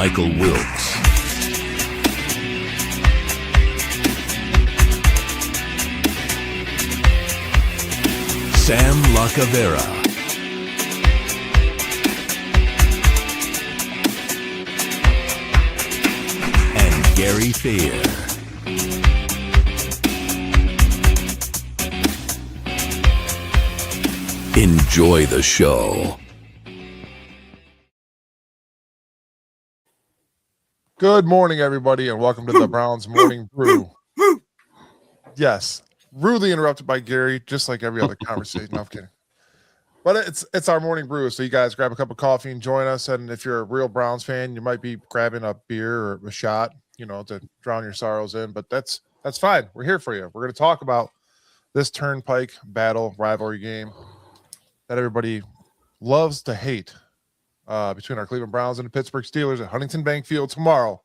Michael Wilkes. Sam Lacavera. And Gary Thayer. Enjoy the show. Good morning, everybody, and welcome to the Browns Morning Brew. Yes, rudely interrupted by Gary, just like every other conversation. No, I'm kidding. But it's our morning brew, so you guys grab a cup of coffee and join us. And if you're a real Browns fan, you might be grabbing a beer or a shot, to drown your sorrows in. But that's fine. We're here for you. We're going to talk about this Turnpike battle rivalry game that everybody loves to hate. Between our Cleveland Browns and the Pittsburgh Steelers at Huntington Bank Field tomorrow.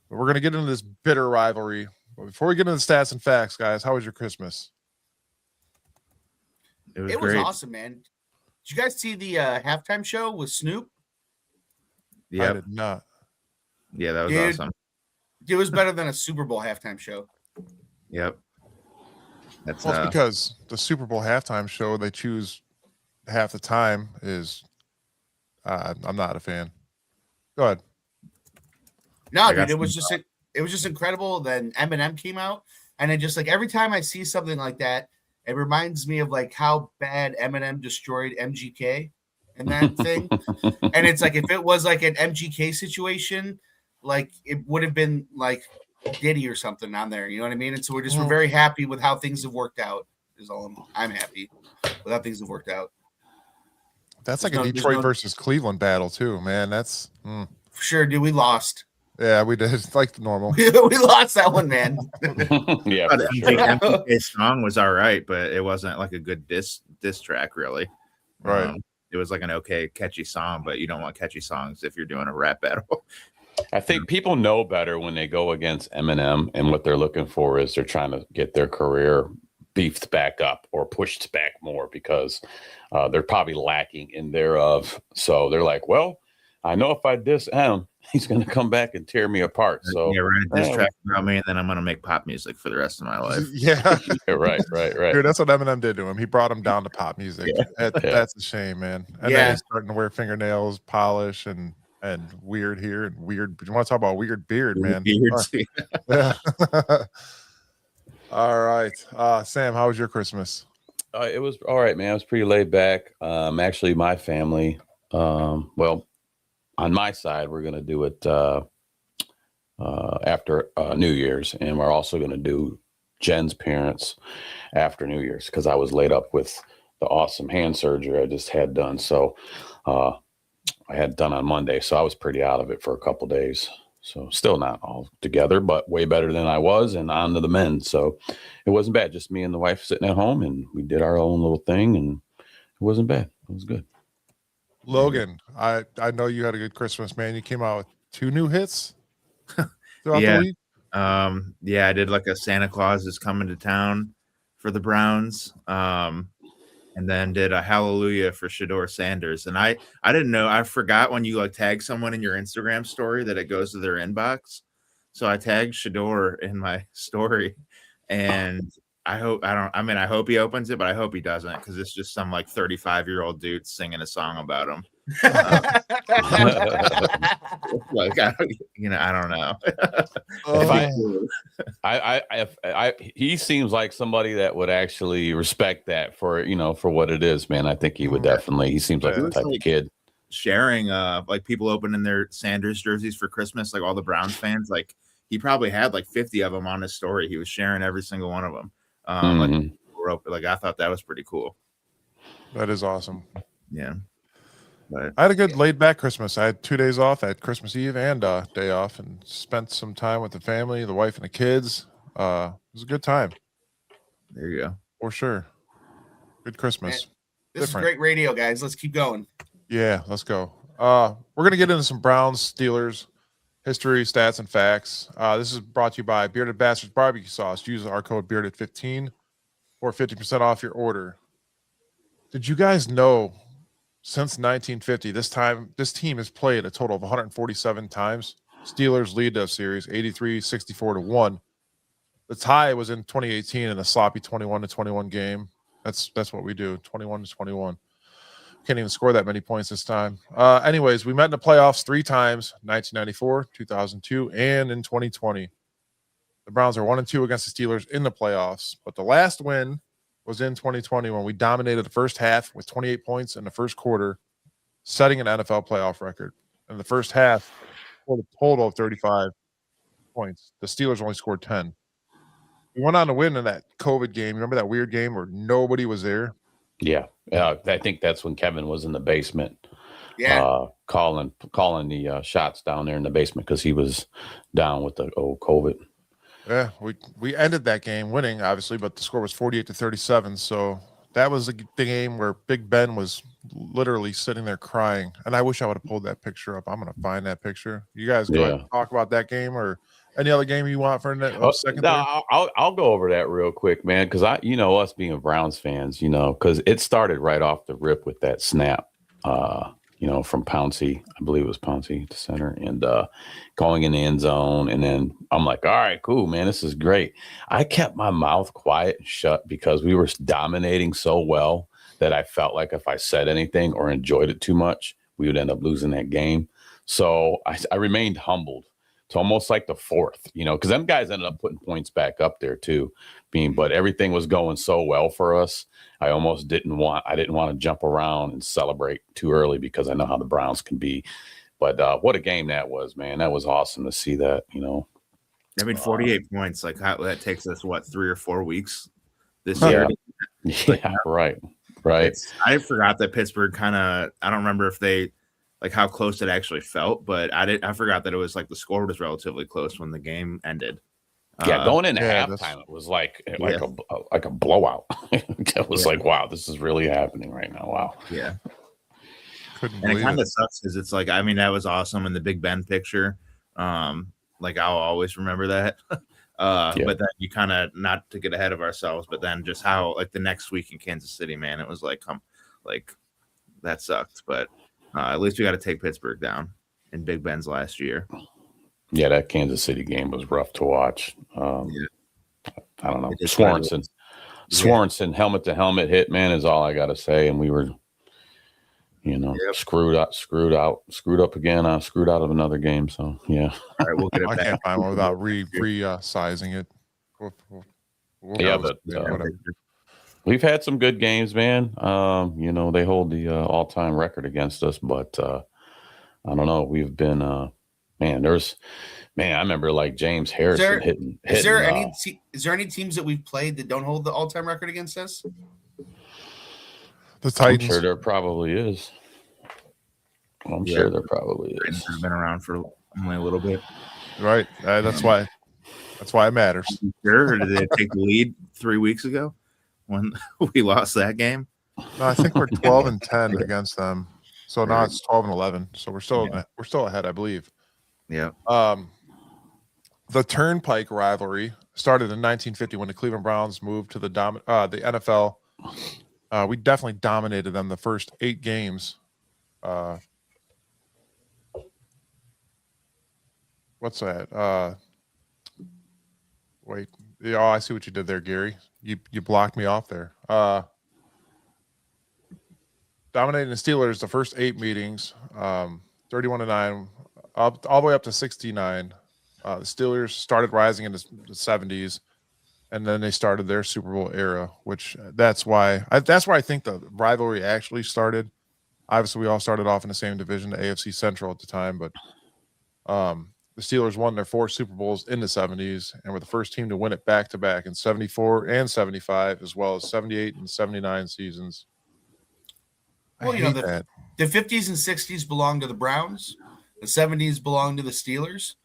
But we're going to get into this bitter rivalry. But before we get into the stats and facts, guys, how was your Christmas? It was awesome, man. Did you guys see the halftime show with Snoop? Yeah, I did not. Yeah, that was awesome. It was better than a Super Bowl halftime show. Yep. That's because the Super Bowl halftime show they choose half the time is I'm not a fan. Go ahead. No, dude, it was just incredible. Then Eminem came out, and it just like every time I see something like that, it reminds me of like how bad Eminem destroyed MGK and that thing. And it's like if it was like an MGK situation, like it would have been like Diddy or something on there. You know what I mean? And so we're very happy with how things have worked out. Is all I'm happy with how things have worked out. That's like a Detroit versus Cleveland battle too, man. That's for sure, dude. We lost. Yeah, we did. It's like normal. We lost that one, man. Yeah, MGK's song was all right, but it wasn't like a good diss track, really. Right. It was like an okay, catchy song, but you don't want catchy songs if you're doing a rap battle. I think people know better when they go against Eminem, and what they're looking for is they're trying to get their career beefed back up or pushed back more because they're probably lacking in thereof. So they're like, well, I know if I diss him, he's going to come back and tear me apart. So yeah, right. This track about me, and then I'm going to make pop music for the rest of my life. Yeah. Right. Dude, that's what Eminem did to him. He brought him down to pop music. Yeah. That's a shame, man. And then he's starting to wear fingernails, polish, and weird here and weird. You want to talk about weird beard, man? Yeah. All right. Sam, how was your Christmas? It was all right, man. It was pretty laid back. Actually, my family, well, on my side, we're going to do it after New Year's. And we're also going to do Jen's parents after New Year's because I was laid up with the awesome hand surgery I just had done. So I had done on Monday. So I was pretty out of it for a couple days. So still not all together, but way better than I was and on to the men. So it wasn't bad. Just me and the wife sitting at home and we did our own little thing and it wasn't bad. It was good. Logan, I know you had a good Christmas, man. You came out with 2 new hits throughout the week. I did like a Santa Claus is coming to town for the Browns. And then did a hallelujah for Shedeur Sanders. And I didn't know. I forgot when you like tag someone in your Instagram story that it goes to their inbox. So I tagged Shedeur in my story. And I hope he opens it, but I hope he doesn't because it's just some like 35-year-old dude singing a song about him. Like I don't know. He seems like somebody that would actually respect that for what it is, man. I think he would definitely. He seems like the type of kid sharing like people opening their Sanders jerseys for Christmas, like all the Browns fans. Like he probably had like 50 of them on his story. He was sharing every single one of them. Like I thought that was pretty cool. That is awesome. Yeah. But I had a good laid back Christmas. I had 2 days off. I had Christmas Eve and day off and spent some time with the family, the wife and the kids. It was a good time. There you go. For sure. Good Christmas. Man, this is great radio, guys. Let's keep going. Yeah, let's go. We're going to get into some Browns, Steelers, history, stats, and facts. This is brought to you by Bearded Bastards Barbecue Sauce. Use our code BEARDED15 for 50% off your order. Did you guys know since 1950. This team has played a total of 147 times. Steelers lead the series 83-64-1. The tie was in 2018 in a sloppy 21-21 game. That's what we do, 21-21. Can't even score that many points this time. Anyways, we met in the playoffs 3 times, 1994, 2002, and in 2020. The Browns are 1-2 against the Steelers in the playoffs, but the last win was in 2020 when we dominated the first half with 28 points in the first quarter, setting an NFL playoff record. In the first half, scored a total of 35 points. The Steelers only scored 10. We went on to win in that COVID game. Remember that weird game where nobody was there? Yeah. I think that's when Kevin was in the basement. Yeah. Calling the shots down there in the basement because he was down with the old COVID. Yeah, we ended that game winning, obviously, but the score was 48-37. So that was the game where Big Ben was literally sitting there crying. And I wish I would have pulled that picture up. I'm going to find that picture. You guys go ahead and talk about that game or any other game you want for a second? No, I'll go over that real quick, man, because us being Browns fans, because it started right off the rip with that snap, from Pouncey. I believe it was Pouncey to center and going in the end zone. And then I'm like, all right, cool, man, this is great. I kept my mouth quiet and shut because we were dominating so well that I felt like if I said anything or enjoyed it too much, we would end up losing that game. So I remained humbled. To almost like the fourth, because them guys ended up putting points back up there too. But everything was going so well for us. I didn't want to jump around and celebrate too early because I know how the Browns can be. But what a game that was, man. That was awesome to see that, 48 points, like that takes us 3 or 4 weeks this year. Yeah, right. I forgot that Pittsburgh I don't remember if they how close it actually felt, but I forgot that it was the score was relatively close when the game ended. Yeah, going into halftime, it was like a blowout. It was wow, this is really happening right now. Wow. Yeah. And it kind of sucks because it's that was awesome in the Big Ben picture. I'll always remember that. But then you kind of, not to get ahead of ourselves, but then just how the next week in Kansas City, man, it was that sucked. But at least we got to take Pittsburgh down in Big Ben's last year. Yeah, that Kansas City game was rough to watch. I don't know. Swanson helmet to helmet hit, man, is all I got to say. And we were, screwed up again. Screwed out of another game. So, yeah. All right, we'll get it back. I can't find one without re-sizing it. But we've had some good games, man. They hold the all-time record against us, but I don't know. We've been, I remember James Harrison hitting. Is there any teams that we've played that don't hold the all-time record against us? The Titans. I'm sure there probably is. Sure there probably is. I've been around for only a little bit. Right. That's why it matters. Sure. Or did they take the lead 3 weeks ago when we lost that game? No, I think we're 12-10 against them. So now it's 12-11. So we're still ahead, I believe. Yeah. The Turnpike rivalry started in 1950 when the Cleveland Browns moved to the NFL. We definitely dominated them the first 8 games. What's that? Wait. Oh, I see what you did there, Gary. You blocked me off there. Dominating the Steelers the first 8 meetings, 31-9, all the way up to 69. The Steelers started rising in the 70s, and then they started their Super Bowl era, which that's why I think the rivalry actually started. Obviously, we all started off in the same division, the AFC Central at the time, but the Steelers won their 4 Super Bowls in the 70s and were the first team to win it back-to-back in 74 and 75, as well as 78 and 79 seasons. Well, the 50s and 60s belong to the Browns. The 70s belong to the Steelers.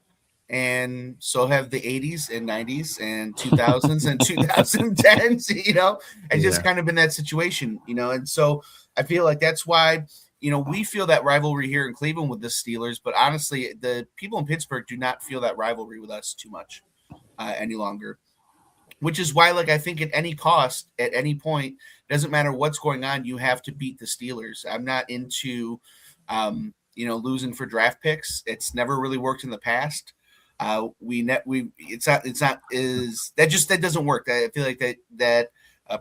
And so have the 80s and 90s and 2000s and 2010s, and just kind of in that situation, And so I feel like that's why, we feel that rivalry here in Cleveland with the Steelers. But honestly, the people in Pittsburgh do not feel that rivalry with us too much any longer. which is why, like, I think at any cost, at any point, doesn't matter what's going on, you have to beat the Steelers. I'm not into, losing for draft picks. It's never really worked in the past. That doesn't work. I feel like that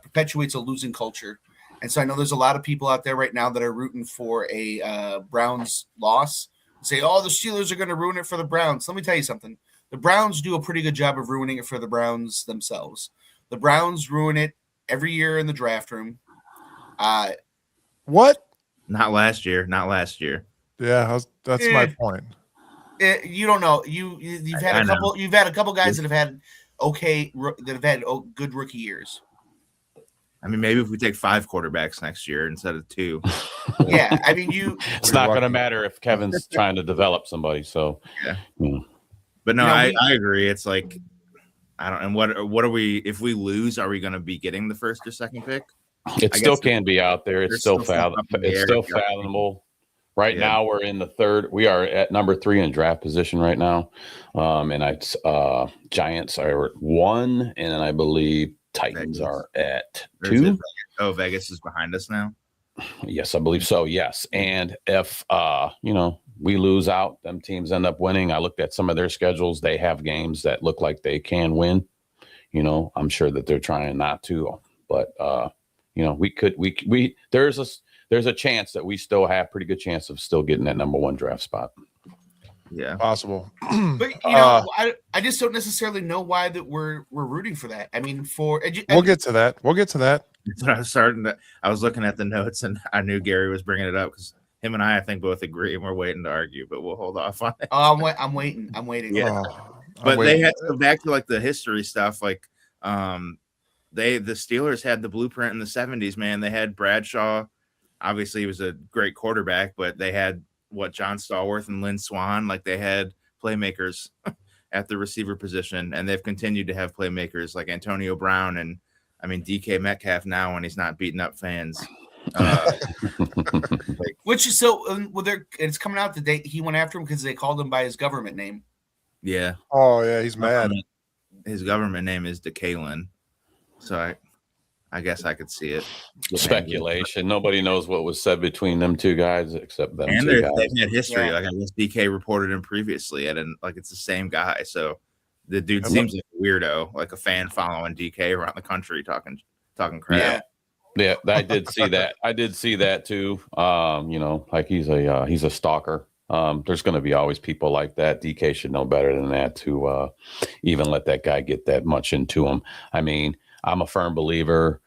perpetuates a losing culture. And so I know there's a lot of people out there right now that are rooting for a Browns loss. Say, oh, the Steelers are going to ruin it for the Browns. Let me tell you something. The Browns do a pretty good job of ruining it for the Browns themselves. The Browns ruin it every year in the draft room. What? Not last year. Yeah, that's my point. You don't know. You've had a couple. You've had a couple guys that have had good rookie years. I mean, maybe if we take 5 quarterbacks next year instead of 2. Yeah, I mean, it's not going to matter if Kevin's trying to develop somebody. So, yeah. But no, I agree. It's like, I don't. And what are we? If we lose, are we going to be getting the first or second pick? It still can be out there. It's still fathomable. Right now, we're in the third. We are at number 3 in draft position right now, and Giants are at 1, and then I believe Titans are at 2. Vegas is behind us now. Yes, I believe so. Yes, and if we lose out, them teams end up winning. I looked at some of their schedules; they have games that look like they can win. I'm sure that they're trying not to, but there's a chance that we still have pretty good chance of still getting that number 1 draft spot. Yeah, possible. But I just don't necessarily know why that we're rooting for that. I mean, we'll get to that. I was looking at the notes and I knew Gary was bringing it up because him and I think both agree and we're waiting to argue, but we'll hold off on it. Oh, I'm waiting. Yeah, but they had to go back to like the history stuff. Like, the Steelers had the blueprint in the 70s. Man, they had Bradshaw. Obviously, he was a great quarterback, but they had John Stallworth and Lynn Swann. Like, they had playmakers at the receiver position, and they've continued to have playmakers like Antonio Brown and, I mean, DK Metcalf now when he's not beating up fans. Which is so it's coming out the day he went after him because they called him by his government name. Yeah. Oh yeah, he's mad. His government name is DeKalin. So I guess I could see it. Speculation. Nobody knows what was said between them two guys except them and two guys. They've had history. Yeah. Like I guess DK reported him previously, it's the same guy. So the dude seems like a weirdo, like a fan following DK around the country talking crap. Yeah, I did see that. I did see that too. Like he's a stalker. There's going to be always people like that. DK should know better than that to even let that guy get that much into him. I mean, I'm a firm believer.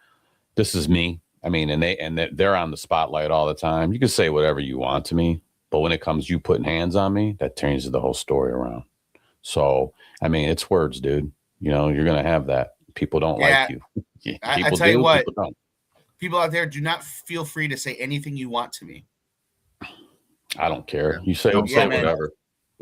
This is me. I mean, and they're on the spotlight all the time. You can say whatever you want to me, but when it comes you putting hands on me, that turns the whole story around. So, I mean, it's words, dude. You're going to have that. People don't like you. I tell you what, people out there, do not feel free to say anything you want to me. I don't care. You say whatever.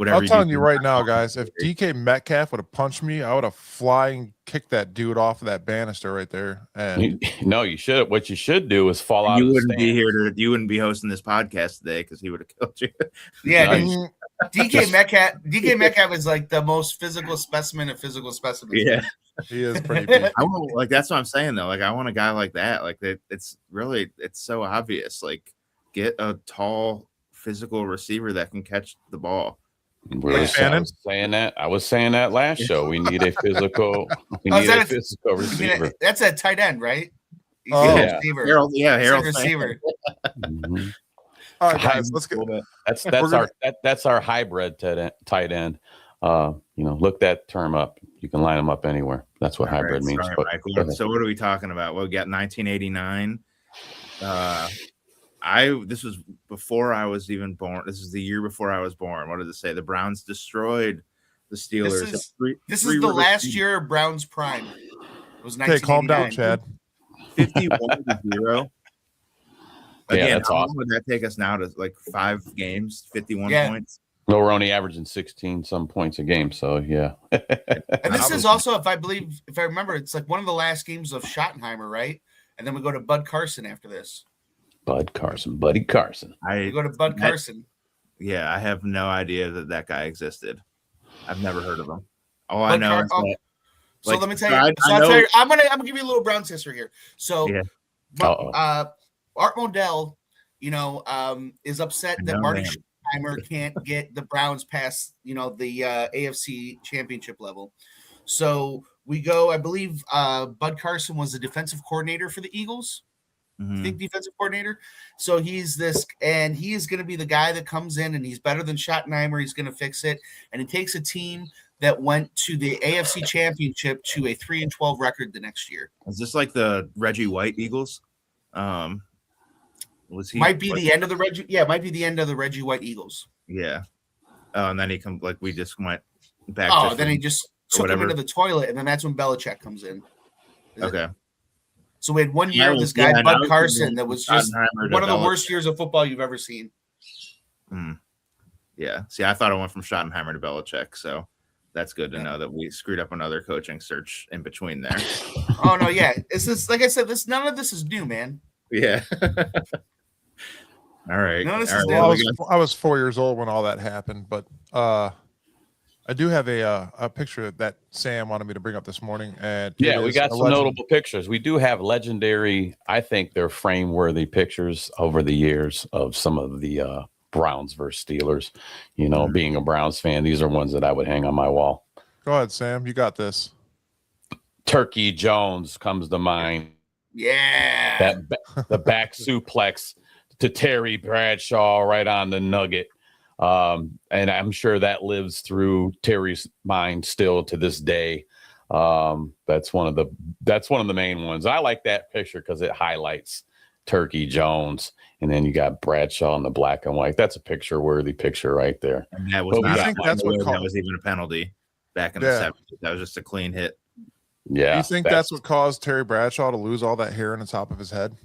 I'm telling you right now, guys, if DK Metcalf would have punched me, I would have flying kicked that dude off of that banister right there. And you should. What you should do is fall out. You wouldn't be here you wouldn't be hosting this podcast today because he would have killed you. Yeah, DK Metcalf is like the most physical specimen of physical specimens. Yeah, he is pretty big. That's what I'm saying though. Like I want a guy like that. Like it's so obvious. Like get a tall physical receiver that can catch the ball. I was saying that last show. We need a physical. Physical receiver. That's a tight end, right? Receiver. Harold receiver. Mm-hmm. All right, guys, let's get. That's our hybrid tight end. Look that term up. You can line them up anywhere. That's what hybrid means. So what are we talking about? Well, we got 1989. This was before I was even born. This is the year before I was born. What did it say? The Browns destroyed the Steelers. This is the last year of Browns prime. It was 1989. Okay, calm down, Chad. 51-0. Again, that's awesome. Would that take us now to like 5 games, 51 points? No, we're only averaging 16 some points a game. So yeah. And this is also, if I remember, it's like one of the last games of Schottenheimer, right? And then we go to Bud Carson after this. Buddy Carson. We go to Bud Carson. Yeah, I have no idea that guy existed. I've never heard of him. All I know is that So Like, let me tell so you. I I'll know- tell you. I'm gonna give you a little Browns history here. So, Yeah. Art Modell, is upset I that know Marty him. Schottenheimer can't get the Browns past, the AFC Championship level. So we go. I believe Bud Carson was the defensive coordinator for the Eagles. I think defensive coordinator. So he's this, and he is going to be the guy that comes in, and he's better than Schottenheimer. He's going to fix it, and he takes a team that went to the AFC Championship to a 3-12 record the next year. Is this like the Reggie White Eagles? Was he? Might be the end of the Reggie. Yeah, might be the end of the Reggie White Eagles. Yeah. Oh, and then he come like we just went back. Oh, then he just took him whatever. into the toilet, and then that's when Belichick comes in. Okay. So we had 1 year of this guy, Yeah, Bud now Carson, that was just Schottenheimer to one of the Belichick. worst years of football you've ever seen. Yeah. See, I thought it went from Schottenheimer to Belichick, so that's good to know that we screwed up another coaching search in between there. Oh no, yeah. It's just like I said, none of this is new, man. Yeah. All right. No, this All is right, new. well, I was 4 years old when all that happened, but I do have a picture that Sam wanted me to bring up this morning. And Yeah, we got some notable pictures. We do have legendary, I think they're frame-worthy pictures over the years of some of the Browns versus Steelers. Being a Browns fan, these are ones that I would hang on my wall. Go ahead, Sam. You got this. Turkey Jones comes to mind. Yeah. The back suplex to Terry Bradshaw right on the nugget. And I'm sure that lives through Terry's mind still to this day. That's one of the main ones. I like that picture because it highlights Turkey Jones, and then you got Bradshaw in the black and white. That's a picture-worthy picture right there. And that was But not I think that's what that was even a penalty back in the 70s. That was just a clean hit. Yeah. You think that's what caused Terry Bradshaw to lose all that hair on the top of his head?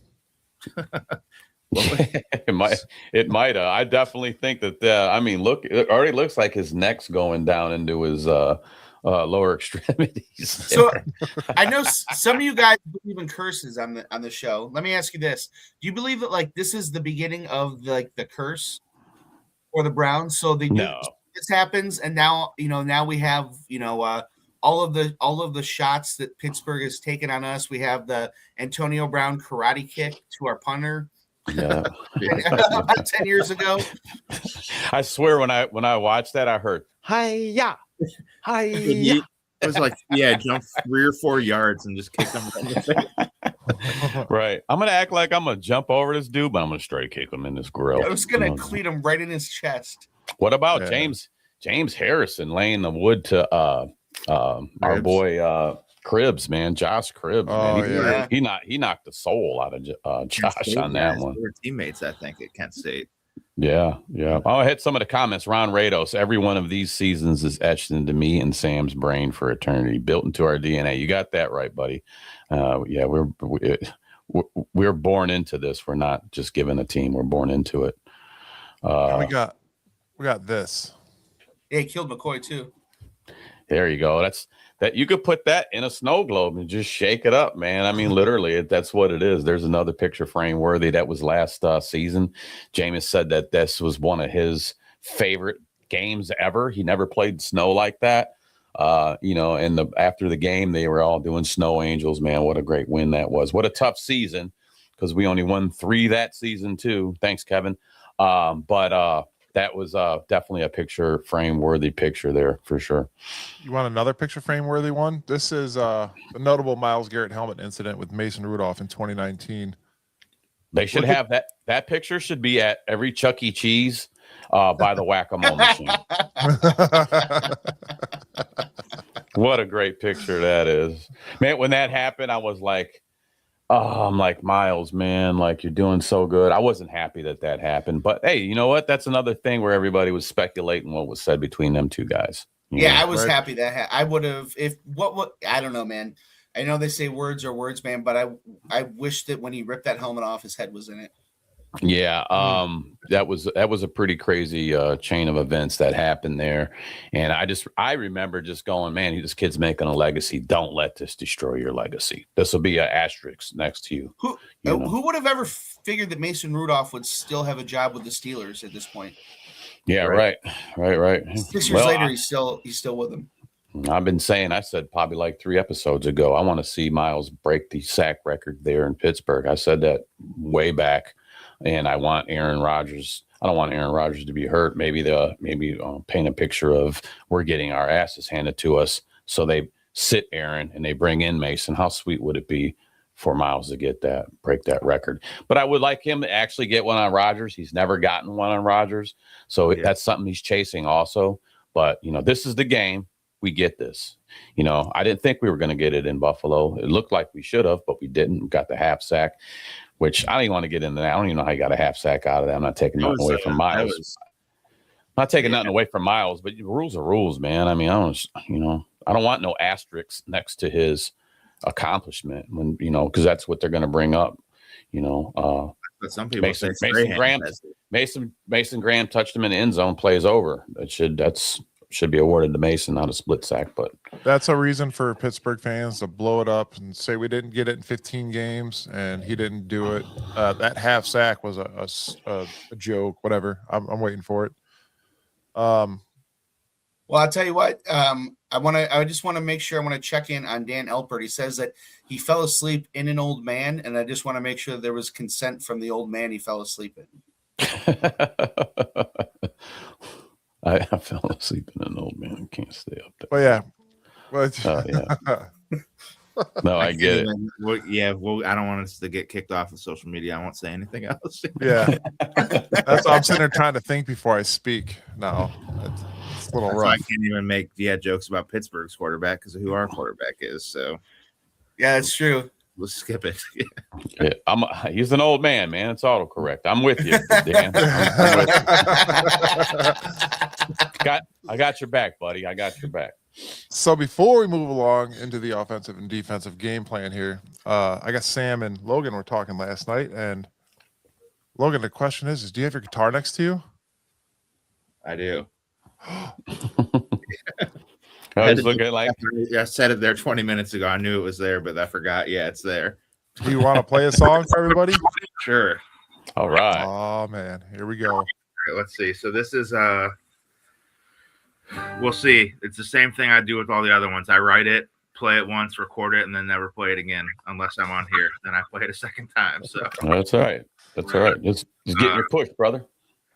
It might. I definitely think that. Look, it already looks like his neck's going down into his lower extremities. So I know some of you guys believe in curses on the show. Let me ask you this: do you believe that this is the beginning of the curse for the Browns? So this happens, and now we have all of the shots that Pittsburgh has taken on us. We have the Antonio Brown karate kick to our punter. Yeah. About 10 years ago. I swear when I watched that, I heard hi-ya. Hi-ya. It was like, jump 3 or 4 yards and just kick him in the face. Right. I'm gonna act like I'm gonna jump over this dude, but I'm gonna straight kick him in this grill. I was gonna cleat him right in his chest. What about James Harrison laying the wood to our boy Cribbs, man, Josh Cribbs. Oh, man. He knocked the soul out of Josh on that one. They were teammates, I think, at Kent State. Yeah. I'll hit some of the comments. Ron Rados, every one of these seasons is etched into me and Sam's brain for eternity, built into our DNA. You got that right, buddy. We're born into this. We're not just given a team. We're born into it. We got this. Yeah, he killed McCoy too. There you go. That you could put that in a snow globe and just shake it up, man. Literally, that's what it is. There's another picture frame worthy. That was last season. Jameis said that this was one of his favorite games ever. He never played snow like that. And after the game, they were all doing snow angels. Man, what a great win that was. What a tough season, because we only won 3 that season too. Thanks, Kevin. But that was definitely a picture frame worthy picture there for sure. You want another picture frame worthy one? This is the notable Myles Garrett helmet incident with Mason Rudolph in 2019. They should have that picture should be at every Chuck E. Cheese by the whack-a-mole machine. What a great picture that is. Man, when that happened, I was like, I'm like, Myles, man, like, you're doing so good. I wasn't happy that happened. But, hey, you know what? That's another thing where everybody was speculating what was said between them two guys. Yeah, I was happy that I would have I don't know, man. I know they say words are words, man, but I wish that when he ripped that helmet off, his head was in it. Yeah, that was a pretty crazy chain of events that happened there, and I remember just going, man, this kid's making a legacy. Don't let this destroy your legacy. This will be an asterisk next to you. Who would have ever figured that Mason Rudolph would still have a job with the Steelers at this point? Yeah, right. 6 years later, he's still with them. I've been saying, I said probably like 3 episodes ago, I want to see Miles break the sack record there in Pittsburgh. I said that way back, and I want Aaron Rodgers. I don't want Aaron Rodgers to be hurt. Maybe paint a picture of we're getting our asses handed to us, so they sit Aaron and they bring in Mason. How sweet would it be for Miles to break that record? But I would like him to actually get one on Rodgers. He's never gotten one on Rodgers, so that's something he's chasing also. But this is the game. We get this. I didn't think we were going to get it in Buffalo. It looked like we should have, but we didn't. We got the half sack, which I don't even want to get into that. I don't even know how you got a half sack out of that. I'm not taking nothing away from Miles. I'm not taking nothing away from Miles, but rules are rules, man. I mean, I don't want no asterisks next to his accomplishment when, because that's what they're going to bring up, But some people Mason Graham touched him in the end zone, plays over. That should be awarded to Mason, not a split sack. But that's a reason for Pittsburgh fans to blow it up and say we didn't get it in 15 games and he didn't do it. That half sack was a joke. Whatever. I'm waiting for it. Well, I'll tell you what. I just want to make sure. I want to check in on Dan Elpert. He says that he fell asleep in an old man, and I just want to make sure there was consent from the old man he fell asleep in. I fell asleep in an old man and can't stay up there. Well, yeah. No, I get it. Well, I don't want us to get kicked off of social media. I won't say anything else. Yeah. That's I'm sitting there trying to think before I speak. No, it's a little rough. I can't even make jokes about Pittsburgh's quarterback because of who our quarterback is. So, yeah, it's true. We'll skip it. He's an old man, man. It's autocorrect. I'm with you, Dan. I'm with you. I got your back, buddy. I got your back. So before we move along into the offensive and defensive game plan here, I guess Sam and Logan were talking last night, and Logan, the question is do you have your guitar next to you? I do. I was looking like I said it there 20 minutes ago. I knew it was there, but I forgot. Yeah, it's there. Do you want to play a song for everybody? Sure. All right. Oh man, here we go. All right, let's see. So this is we'll see. It's the same thing I do with all the other ones. I write it, play it once, record it, and then never play it again unless I'm on here. Then I play it a second time. So that's all right. That's all right. Just get your push, brother.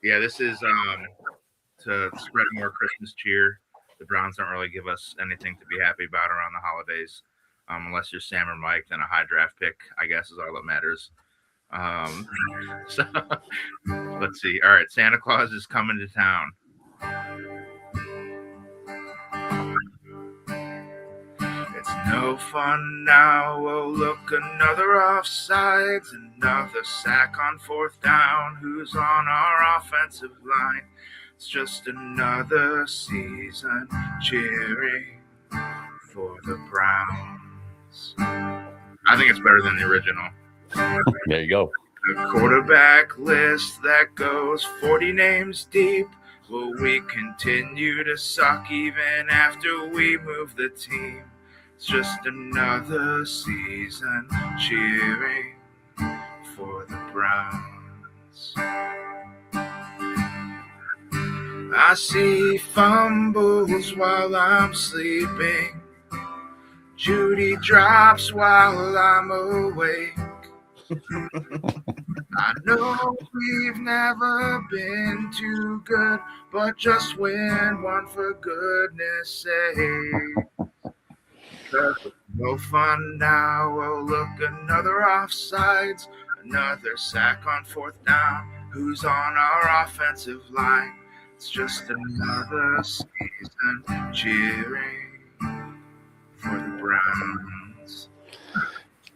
Yeah, this is to spread more Christmas cheer. The Browns don't really give us anything to be happy about around the holidays, unless you're Sam or Mike. Then a high draft pick, I guess, is all that matters. So let's see. All right, Santa Claus is coming to town. It's no fun now. Oh, look, another offsides, another sack on 4th down. Who's on our offensive line? It's just another season cheering for the Browns. I think it's better than the original. There you go. The quarterback list that goes 40 names deep. Will we continue to suck even after we move the team? It's just another season cheering for the Browns. I see fumbles while I'm sleeping. Judy drops while I'm awake. I know we've never been too good, but just win one for goodness sake. No fun now. Oh, look, another offsides, another sack on 4th down. Who's on our offensive line? It's just another season cheering for the Browns.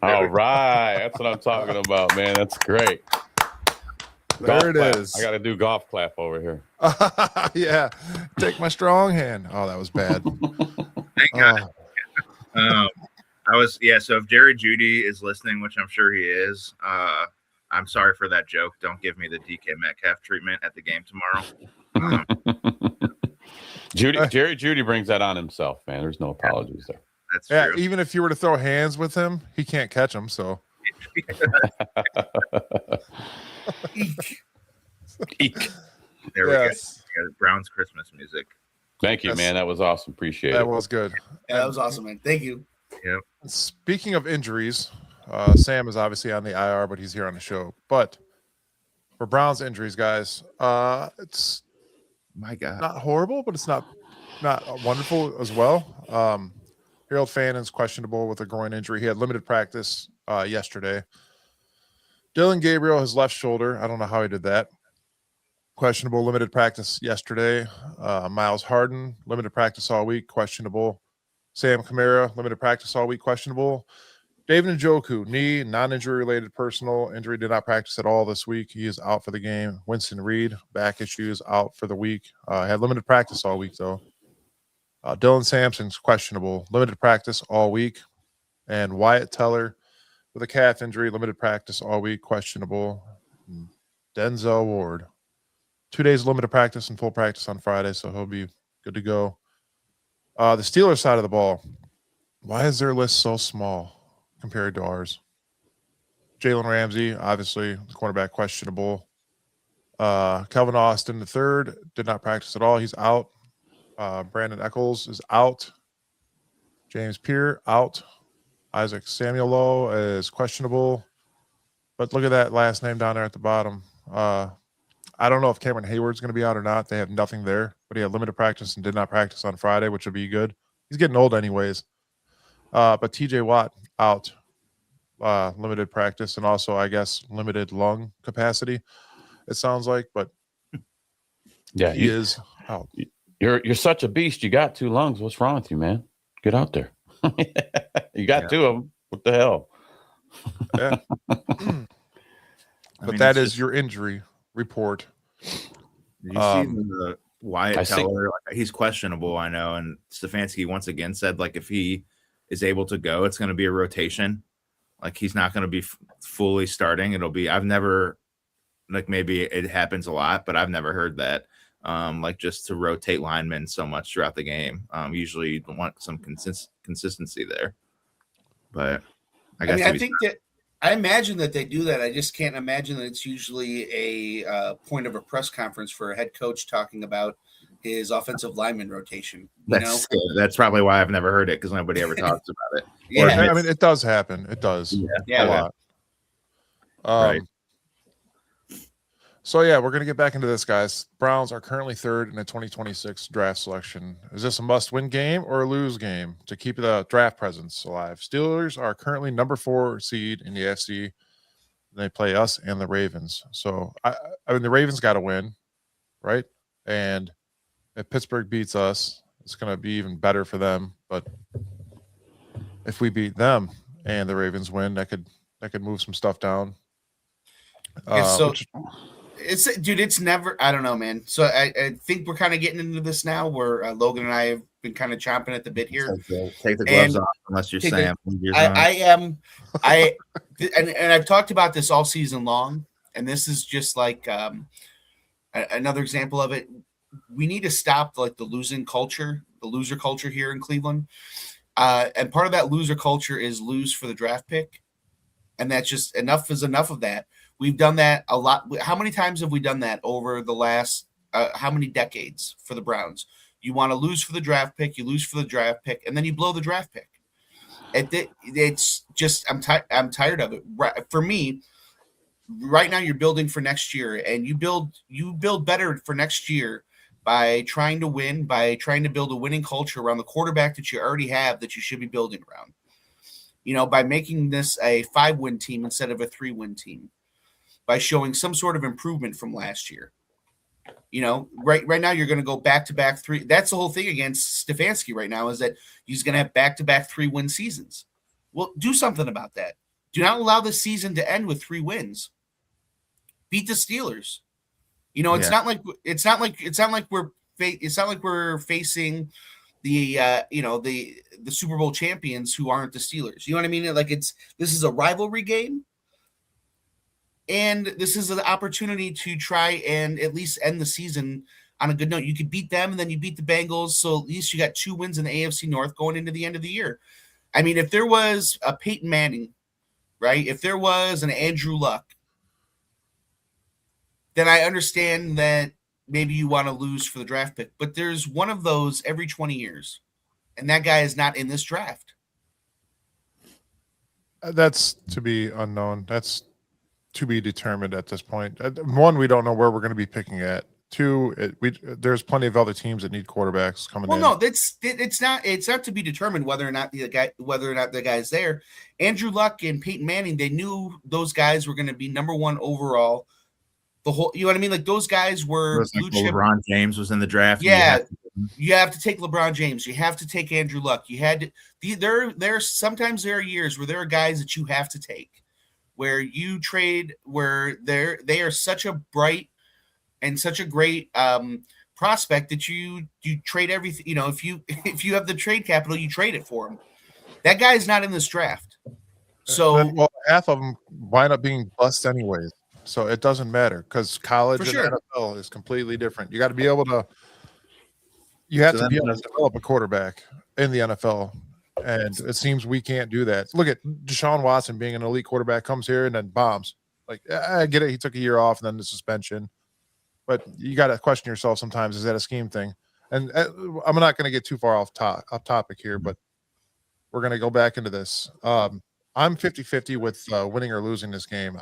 All right. That's what I'm talking about, man. That's great. There it is. I got to do golf clap over here. Yeah. Take my strong hand. Oh, that was bad. Thank God. So if Jerry Jeudy is listening, which I'm sure he is, I'm sorry for that joke. Don't give me the DK Metcalf treatment at the game tomorrow. Jerry Jeudy brings that on himself, man. There's no apologies there. That's true. Even if you were to throw hands with him, he can't catch them. So, Eek. There we go. Browns Christmas music. Thank you, Yes. man. That was awesome. Appreciate That it. was good. Yeah, that was awesome, man. Thank you. Speaking of injuries, Sam is obviously on the IR, but he's here on the show. But for Browns injuries, guys, it's My God. not horrible, but it's not wonderful as well. Harold Fannon's questionable with a groin injury. He had limited practice yesterday. Dylan Gabriel, his left shoulder. I don't know how he did that. Questionable, limited practice yesterday. Miles Harden, limited practice all week, questionable. Sam Kamara, limited practice all week, questionable. David Njoku, knee, non-injury related personal injury, did not practice at all this week. He is out for the game. Winston Reed, back issues, out for the week. Had limited practice all week, though. Dylan Sampson's questionable, limited practice all week. And Wyatt Teller with a calf injury, limited practice all week, questionable. And Denzel Ward, 2 days limited practice and full practice on Friday, so he'll be good to go. The Steelers side of the ball, why is their list so small compared to ours? Jalen Ramsey, obviously, the cornerback, questionable. Kelvin Austin III did not practice at all. He's out. Brandon Eccles is out. James Pierre out. Isaac Samuel is questionable. But look at that last name down there at the bottom. I don't know if Cameron Hayward's going to be out or not. They have nothing there. But he had limited practice and did not practice on Friday, which would be good. He's getting old anyways. But TJ Watt out. Limited practice and also, I guess, limited lung capacity, it sounds like. But Yeah, he is out. You're such a beast. You got 2 lungs. What's wrong with you, man? Get out there. You got 2 of them. What the hell? Yeah. But that is your injury report. Did you see the Wyatt think- Teller? He's questionable, I know. And Stefanski once again said, like, if he is able to go, it's going to be a rotation. Like, he's not going to be fully starting. It'll be, I've never, like, maybe it happens a lot, but I've never heard that. Like, just to rotate linemen so much throughout the game. Usually you want some consistency there. But I guess I think that I imagine that they do that. I just can't imagine that it's usually a point of a press conference for a head coach talking about his offensive lineman rotation. That's probably why I've never heard it, because nobody ever talks about it. Yeah. I mean, it does happen. It does. Yeah. A lot. Right. So, yeah, we're going to get back into this, guys. Browns are currently 3rd in the 2026 draft selection. Is this a must-win game or a lose game to keep the draft presence alive? Steelers are currently number 4 seed in the AFC. They play us and the Ravens. So, I mean, the Ravens got to win, right? And if Pittsburgh beats us, it's going to be even better for them. But if we beat them and the Ravens win, that could move some stuff down. It's never, I don't know, man. So I think we're kind of getting into this now where Logan and I have been kind of chomping at the bit here. Take the gloves off unless you're Sam. And I've talked about this all season long, and this is just like another example of it. We need to stop like the loser culture here in Cleveland. And part of that loser culture is lose for the draft pick. And that's just enough is enough of that. We've done that a lot. How many times have we done that over the last how many decades for the Browns? You want to lose for the draft pick, you lose for the draft pick, and then you blow the draft pick. It's just I'm tired of it. For me, right now you're building for next year, and you build better for next year by trying to win, by trying to build a winning culture around the quarterback that you already have that you should be building around. By making this a 5-win team instead of a 3-win team, by showing some sort of improvement from last year. Right now you're going to go back-to-back 3. That's the whole thing against Stefanski right now, is that he's going to have back-to-back 3-win seasons. Well, do something about that. Do not allow the season to end with 3 wins. Beat the Steelers. It's not like we're facing the Super Bowl champions who aren't the Steelers. You know what I mean? Like this is a rivalry game. And this is an opportunity to try and at least end the season on a good note. You could beat them, and then you beat the Bengals. So at least you got 2 wins in the AFC North going into the end of the year. I mean, if there was a Peyton Manning, right? If there was an Andrew Luck, then I understand that maybe you want to lose for the draft pick, but there's one of those every 20 years, and that guy is not in this draft. That's to be unknown. That's to be determined at this point. One, we don't know where we're going to be picking at. Two, there's plenty of other teams that need quarterbacks coming in. Well, no, it's not to be determined whether or not the guy's there. Andrew Luck and Peyton Manning, they knew those guys were going to be number one overall. You know what I mean? Like those guys were blue chip. LeBron James was in the draft. Yeah, you have to take LeBron James. You have to take Andrew Luck. You had to. Sometimes there are years where there are guys that you have to take, where you trade, where they are such a bright and such a great prospect that you trade everything. You know, if you have the trade capital, you trade it for him. That guy is not in this draft. So half of them wind up being bust anyways. So it doesn't matter because college and NFL is completely different. You got to be able to. You have to be able to develop a quarterback in the NFL, and it seems we can't do that. Look at Deshaun Watson being an elite quarterback, comes here and then bombs. Like I get it, he took a year off and then the suspension, but you got to question yourself sometimes. Is that a scheme thing? And I'm not going to get too far off topic here, but we're going to go back into this. I'm 50-50 with winning or losing this game.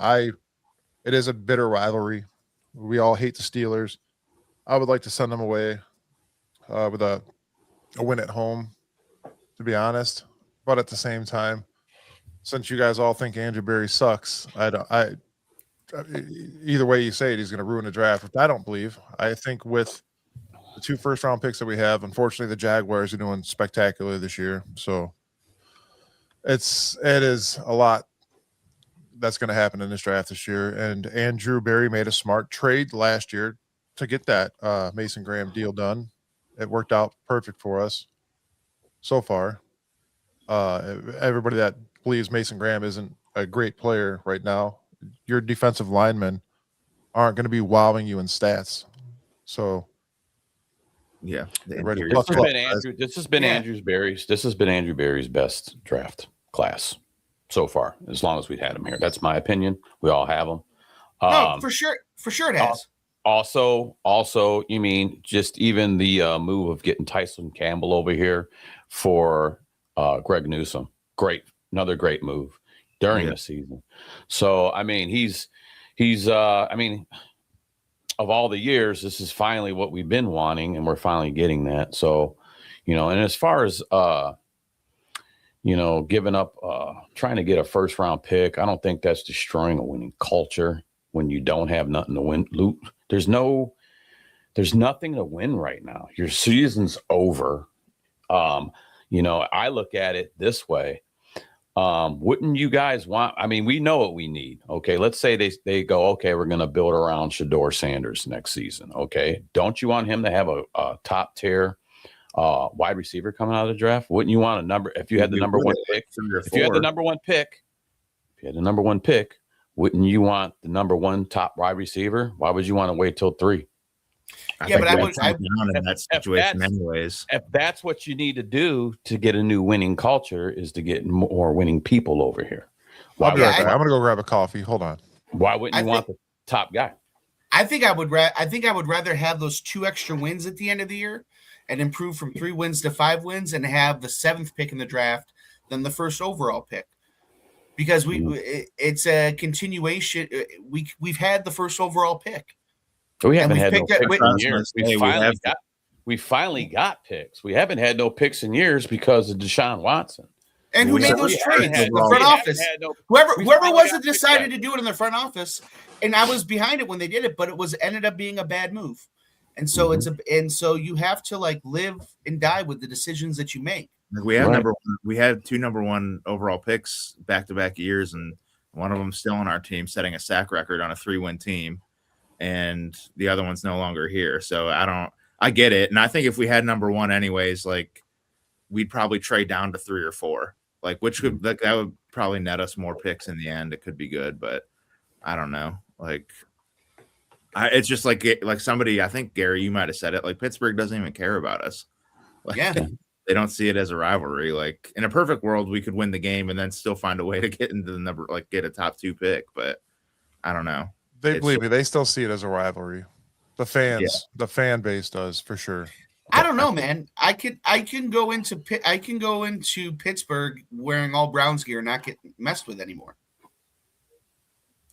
It is a bitter rivalry. We all hate the Steelers. I would like to send them away with a win at home, to be honest. But at the same time, since you guys all think Andrew Berry sucks, either way you say it, he's going to ruin the draft, which I don't believe. I think with the 2 first-round picks that we have, unfortunately, the Jaguars are doing spectacularly this year. So it is a lot that's going to happen in this draft this year. And Andrew Berry made a smart trade last year to get that Mason Graham deal done. It worked out perfect for us so far. Everybody that believes Mason Graham isn't a great player right now, your defensive linemen aren't going to be wowing you in stats. So yeah, this has been Andrew Berry's best draft class so far, as long as we've had him here. That's my opinion. We all have him. No, for sure it has. Also, you mean just even the move of getting Tyson Campbell over here for Greg Newsome. Another great move during the season. So, I mean, he's I mean, of all the years, this is finally what we've been wanting, and we're finally getting that. So, you know, and as far as giving up, trying to get a first round pick, I don't think that's destroying a winning culture when you don't have nothing to win. There's nothing to win right now. Your season's over. I look at it this way. Wouldn't you guys want, I mean, we know what we need. Okay. Let's say they go, okay, we're going to build around Shedeur Sanders next season. Okay. Don't you want him to have a top tier wide receiver coming out of the draft? Wouldn't you want a number, if you had the number one pick, if you had the number one pick, wouldn't you want the number one top wide receiver? Why would you want to wait till 3? But I would in that situation anyways. If that's what you need to do to get a new winning culture, is to get more winning people over here. I'm gonna go grab a coffee. Hold on. Why wouldn't you want the top guy? I think I would rather have those 2 extra wins at the end of the year and improve from 3 wins to 5 wins and have the 7th pick in the draft than the first overall pick. Because it's a continuation. We've had the first overall pick. We haven't had no picks in years. We finally got picks. We haven't had no picks in years because of Deshaun Watson. And who made those trades? The front office. Whoever was it decided to do it in the front office, and I was behind it when they did it, but it ended up being a bad move. And so so you have to live and die with the decisions that you make. We have we had 2 number 1 overall picks back-to-back years, and one of them still on our team, setting a sack record on a 3-win team, and the other one's no longer here. So I get it, and I think if we had number 1 anyways, we'd probably trade down to 3 or 4, which could that would probably net us more picks in the end. It could be good, but I don't know. It's just like somebody, I think Gary, you might have said it. Pittsburgh doesn't even care about us. They don't see it as a rivalry. In a perfect world, we could win the game and then still find a way to get into the number, get a top 2 pick. But I don't know. Believe me, they still see it as a rivalry. The fans, the fan base does for sure. I don't know, man. I can go into Pittsburgh wearing all Browns gear and not get messed with anymore.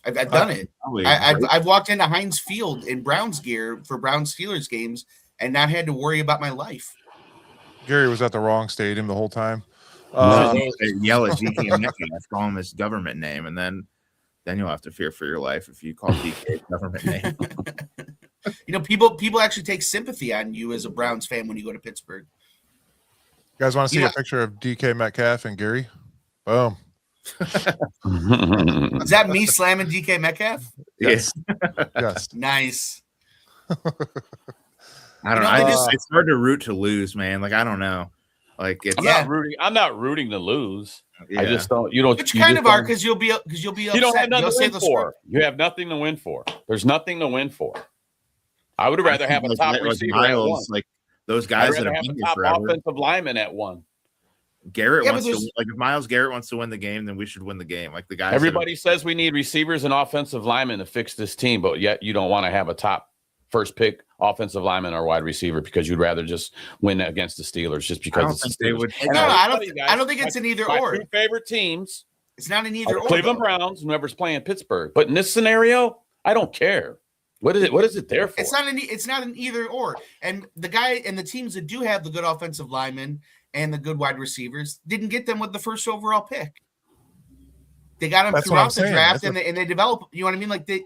I've done it. I've walked into Heinz Field in Browns gear for Browns Steelers games and not had to worry about my life. Gary was at the wrong stadium the whole time. Yell at DK Metcalf, call him his government name, and then you'll have to fear for your life if you call DK government name. You know, people actually take sympathy on you as a Browns fan when you go to Pittsburgh. You guys want to see a picture of DK Metcalf and Gary? Boom. Is that me slamming DK Metcalf? Yes. Yes. Nice. I don't know. It's hard to root to lose, man. Like, I don't know. Like, it's I'm not rooting to lose. Yeah. I just don't. You don't. But you kind of are because you'll be upset. You don't have nothing to win for. You have nothing to win for. There's nothing to win for. I would rather have a top receiver at one. Like those guys that have a been top forever. offensive lineman at one. Garrett wants to, like, if Myles Garrett wants to win the game, then we should win the game. Like the guys. Everybody says we need receivers and offensive linemen to fix this team, but yet you don't want to have a top first pick offensive lineman or wide receiver because you'd rather just win against the Steelers just because it's the Steelers. I don't think it's an either or. My two favorite teams. It's not an either or. Cleveland Browns, whoever's playing Pittsburgh. But in this scenario, I don't care. What is it? What is it there for? It's not an either or. And the guy and the teams that do have the good offensive linemen and the good wide receivers didn't get them with the first overall pick. They got them throughout the draft, and they develop. You know what I mean? Like the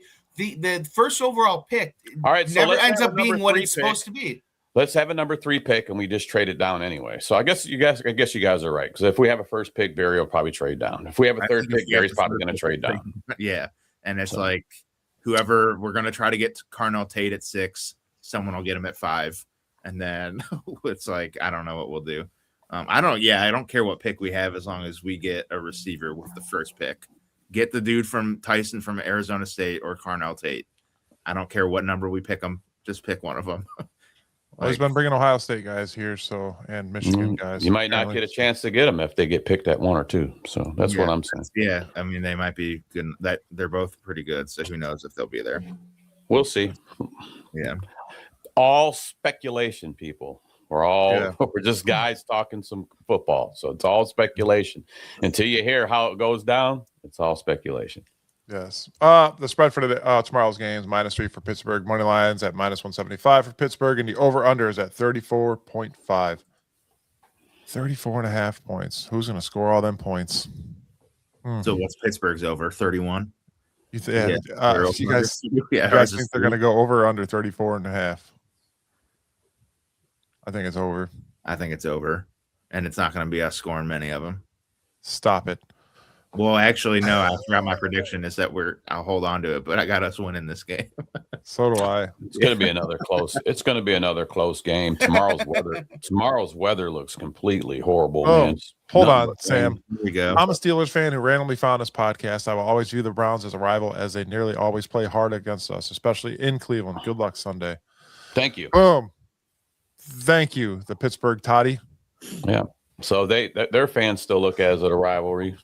first overall pick, all right, so never ends up being what it's supposed to be. Let's have a number 3 pick, and we just trade it down anyway. So I guess you guys are right, because if we have a first pick, Barry will probably trade down. If we have a third pick, Gary's probably going to trade down. Yeah, and it's like whoever we're going to try to get to Carnell Tate at 6, someone will get him at 5, and then it's like I don't know what we'll do. I don't care what pick we have as long as we get a receiver with the first pick. Get the dude from Tyson from Arizona State or Carnell Tate. I don't care what number we pick them. Just pick one of them. Well, he's been bringing Ohio State guys here, and Michigan guys. You might not get a chance to get them if they get picked at 1 or 2. So that's what I'm saying. Yeah, I mean they might be good. That they're both pretty good. So who knows if they'll be there? We'll see. Yeah, all speculation, people. We're just guys talking some football, so it's all speculation. Until you hear how it goes down, it's all speculation. Yes. The spread for tomorrow's games, -3 for Pittsburgh. Money lines at -175 for Pittsburgh, and the over-under is at 34.5. 34.5 points. Who's going to score all them points? So what's Pittsburgh's over? 31? You guys think they're going to go over or under 34.5? I think it's over. I think it's over, and it's not going to be us scoring many of them. Stop it. Well, actually, no. I forgot my prediction is that I'll hold on to it, but I got us winning this game. So do I. It's going to be another close. It's going to be another close game. Tomorrow's weather looks completely horrible. Man. Hold on, Sam. Here we go. I'm a Steelers fan who randomly found this podcast. I will always view the Browns as a rival, as they nearly always play hard against us, especially in Cleveland. Good luck Sunday. Thank you. Boom. Thank you, the Pittsburgh Toddy. Yeah. So their fans still look at it as a rivalry.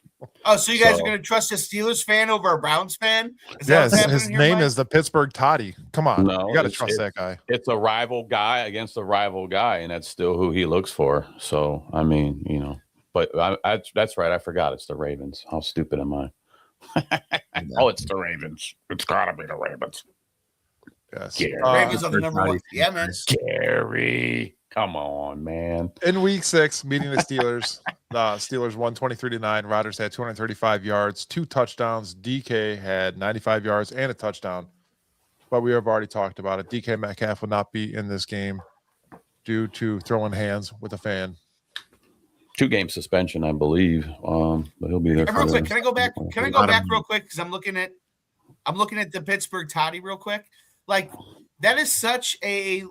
Oh, so you guys are going to trust a Steelers fan over a Browns fan? Yes, his name is the Pittsburgh Toddy. Come on, no, you got to trust that guy. It's a rival guy against a rival guy, and that's still who he looks for. So I mean, but that's right. I forgot it's the Ravens. How stupid am I? Oh, it's the Ravens. It's got to be the Ravens. Yes. Ravens are the number 1. Yeah, man. Gary, come on, man. In week 6, meeting the Steelers, the Steelers won 23-9. Rodgers had 235 yards, 2 touchdowns. DK had 95 yards and a touchdown. But we have already talked about it. DK Metcalf will not be in this game due to throwing hands with a fan. 2-game suspension, I believe. But he'll be there. Real quick, can I go back? Can I go back real quick? Because I'm looking at the Pittsburgh Toddy real quick. Like, that is such a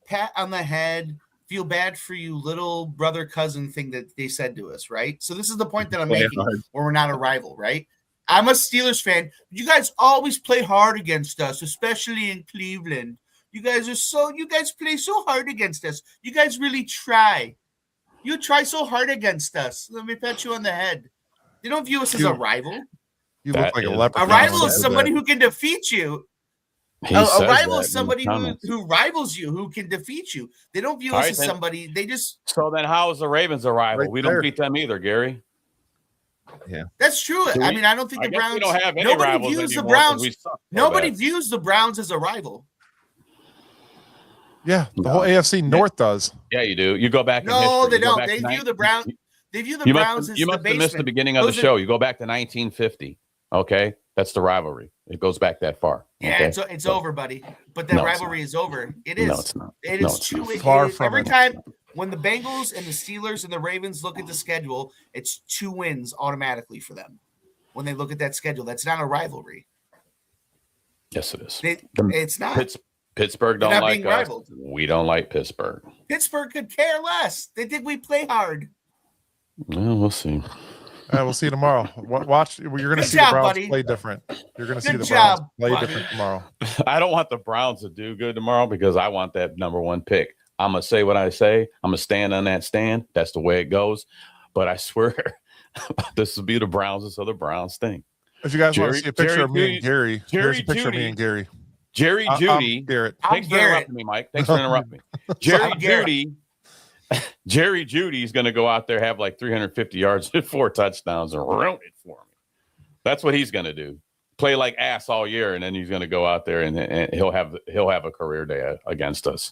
pat on the head, feel bad for you, little brother cousin thing that they said to us, right? So this is the point that I'm making, where we're not a rival, right? I'm a Steelers fan. You guys always play hard against us, especially in Cleveland. You guys play so hard against us. You guys really try. You try so hard against us. Let me pat you on the head. They don't view us as a rival. You look like a leprechaun. A rival is somebody who can defeat you. A rival is somebody who rivals you, who can defeat you. They don't view us as somebody. They just. So then, how is the Ravens a rival? Right we there. don't beat them either, Gary. Yeah, that's true. I mean, I don't think the Browns. We don't have any nobody rivals views the anymore Browns. nobody views the Browns as a rival. Yeah, the whole AFC North does. Yeah, you do. You go back. No, in history. they don't. They view the Browns. They view the Browns as you the must have basement. missed the beginning of the show. You go back to 1950. Okay, that's the rivalry. It goes back that far. Yeah, okay? it's over, buddy. But that rivalry is over. It is. No, it's not. It No, is it's too. not. Far from every it. time when the Bengals and the Steelers and the Ravens look at the schedule, it's 2 wins automatically for them. When they look at that schedule, that's not a rivalry. Yes, it is. It's not. Pittsburgh They're don't not like being us. rivaled. We don't like Pittsburgh. Pittsburgh could care less. They think we play hard. Well, we'll see. We'll see you tomorrow. Watch. You're going to see the Browns play different. You're going to see the Browns play different tomorrow. I don't want the Browns to do good tomorrow because I want that #1 pick. I'm going to say what I say. I'm going to stand on that stand. That's the way it goes. But I swear, this will be the Browns, so the Browns thing. If you guys want to see a picture of me and Gary, here's a picture of me and Gary. Jerry Judy. Garrett. Thanks for interrupting me, Mike. Thanks for interrupting me. Jerry Judy's going to go out there, have like 350 yards and 4 touchdowns and ruin it for me. That's what he's going to do. Play like ass all year, and then he's going to go out there and he'll have a career day against us.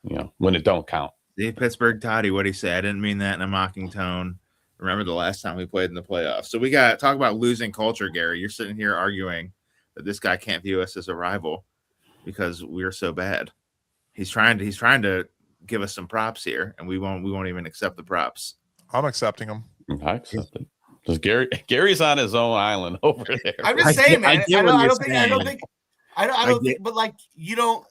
You know, when it don't count. See, Pittsburgh Toddy, what he said. I didn't mean that in a mocking tone. Remember the last time we played in the playoffs. So we got to talk about losing culture, Gary. You're sitting here arguing that this guy can't view us as a rival because we're so bad. He's trying to give us some props here, and we won't even accept the props. I'm accepting them. I accept it. Because Gary's on his own island over there. I'm just saying, man. I don't think, but like you don't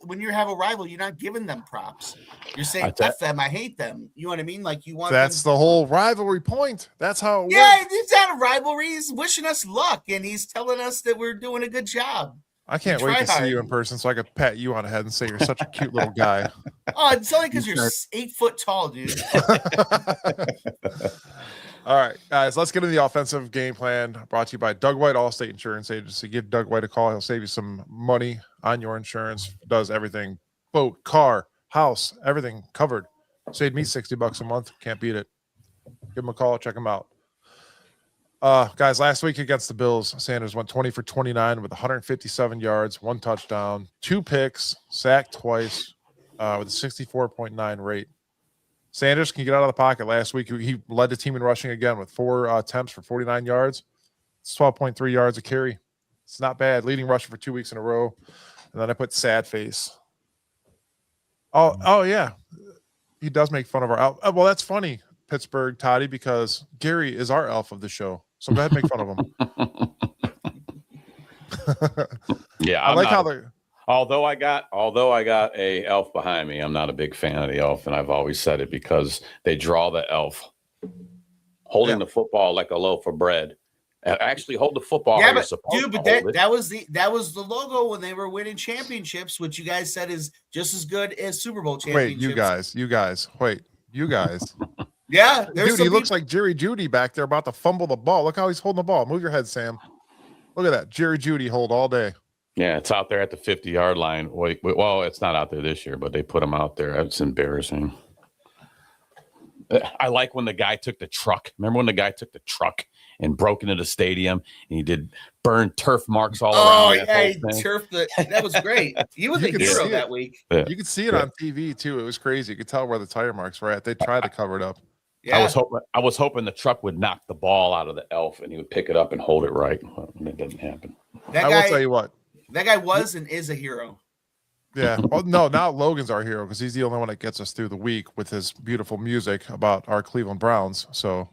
when you have a rival, you're not giving them props. You're saying F them, I hate them. You know what I mean? Like you want. That's the whole rivalry point. That's how it works. works. It's not a rivalry. He's wishing us luck, and he's telling us that we're doing a good job. I can't wait to see you in person so I could pat you on the head and say you're such a cute little guy. Oh, it's only because you're 8 foot tall, dude. All right, guys, let's get into the offensive game plan brought to you by Doug White Allstate Insurance Agency. Give Doug White a call. He'll save you some money on your insurance. Does everything. Boat, car, house, everything covered. Saved me $60 a month. Can't beat it. Give him a call. Check him out. Guys, last week against the Bills, Sanders went 20 for 29 with 157 yards, 1 touchdown, 2 picks, sacked twice with a 64.9 rate. Sanders can get out of the pocket. Last week, he led the team in rushing again with 4 attempts for 49 yards. It's 12.3 yards a carry. It's not bad. Leading rusher for 2 weeks in a row. And then I put sad face. Oh yeah. He does make fun of our elf. Well, that's funny, Pittsburgh Toddy, because Gary is our elf of the show. So go ahead and make fun of him. Yeah, I like how they're. Although I got a elf behind me, I'm not a big fan of the elf, and I've always said it because they draw the elf holding the football like a loaf of bread. Actually, hold the football. Yeah, but dude, but that was the logo when they were winning championships, which you guys said is just as good as Super Bowl championships. Wait, you guys. Yeah, dude, he looks like Jerry Judy back there about to fumble the ball. Look how he's holding the ball. Move your head, Sam. Look at that. Jerry Judy hold all day. Yeah, it's out there at the 50-yard line. Well, it's not out there this year, but they put him out there. It's embarrassing. I like when the guy took the truck. Remember when the guy took the truck and broke into the stadium and he did burn turf marks all around? Oh, yeah, he turfed that was great. He was a hero that week. Yeah. You could see it on TV too. It was crazy. You could tell where the tire marks were at. They tried to cover it up. Yeah. I was hoping the truck would knock the ball out of the elf and he would pick it up and hold it right. It didn't happen. I will tell you what. That guy was and is a hero. Yeah. Well, no, now Logan's our hero because he's the only one that gets us through the week with his beautiful music about our Cleveland Browns. So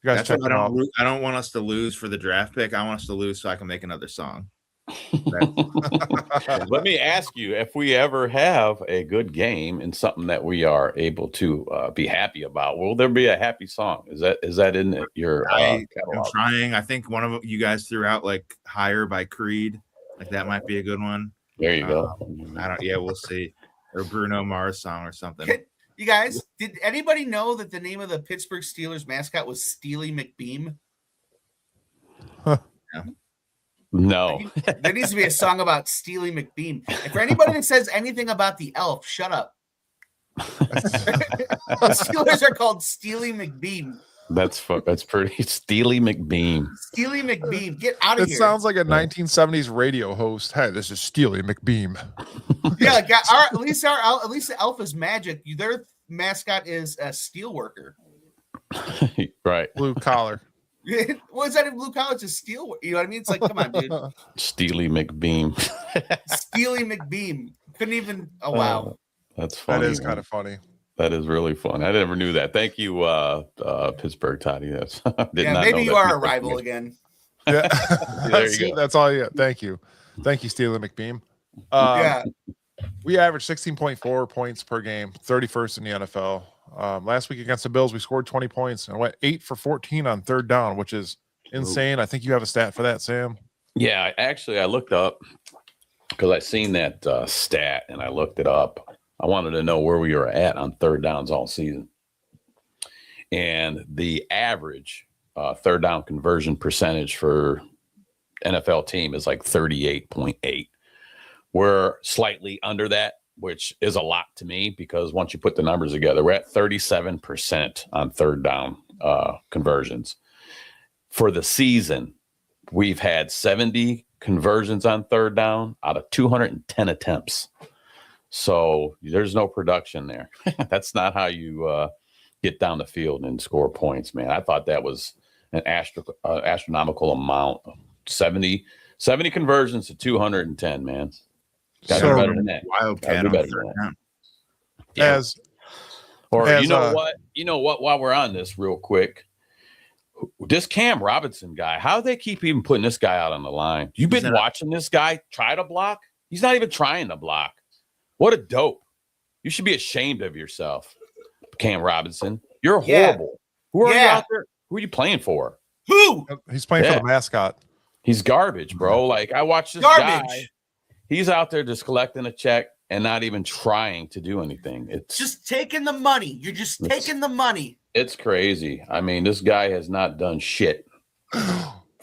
you guys check it out. I don't want us to lose for the draft pick. I want us to lose so I can make another song. Let me ask you, if we ever have a good game and something that we are able to be happy about, will there be a happy song? Is that in your catalog? I'm trying. I think one of you guys threw out like "Higher" by Creed. Like that might be a good one. There you go. We'll see. Or Bruno Mars song or something. You guys, did anybody know that the name of the Pittsburgh Steelers mascot was Steely McBeam? Huh. Yeah. No. There needs to be a song about Steely McBeam. And for anybody that says anything about the elf, shut up. The Steelers are called Steely McBeam. That's pretty Steely McBeam. Steely McBeam, get out of It here. sounds like a 1970s radio host. Hey, this is Steely McBeam. Yeah, like at least the elf is magic. Their mascot is a steel worker. Right. Blue collar. What is that in blue collar? It's a steel. You know what I mean? It's like, come on, dude. Steely McBeam. Steely McBeam. Couldn't even. Oh wow. That's funny. That is man. kind of funny. That is really fun. I never knew that. Thank you, Pittsburgh Toddy. That's Maybe you are a rival again. Yeah. There you go. That's all you. Thank you, Steely McBeam. Yeah. We averaged 16.4 points per game, 31st in the NFL. Last week against the Bills, we scored 20 points and went 8 for 14 on third down, which is insane. I think you have a stat for that, Sam. Yeah, actually, I looked up because I seen that stat and I looked it up. I wanted to know where we were at on third downs all season. And the average third down conversion percentage for NFL team is like 38.8. We're slightly under that, which is a lot to me because once you put the numbers together, we're at 37% on third down conversions. For the season, we've had 70 conversions on third down out of 210 attempts. So there's no production there. That's not how you get down the field and score points, man. I thought that was an astronomical amount. 70 conversions to 210, man. Got to be better than that. Wildcat on third down. Yeah. As You know what? While we're on this, real quick, this Cam Robinson guy, how do they keep even putting this guy out on the line? You've been watching this guy try to block. He's not even trying to block. What a dope! You should be ashamed of yourself, Cam Robinson. You're horrible. Yeah. Who are you out there? Who are you playing for? Who? He's playing for the mascot. He's garbage, bro. Like I watched this guy. He's out there just collecting a check and not even trying to do anything. It's just taking the money. You're just taking the money. It's crazy. I mean, this guy has not done shit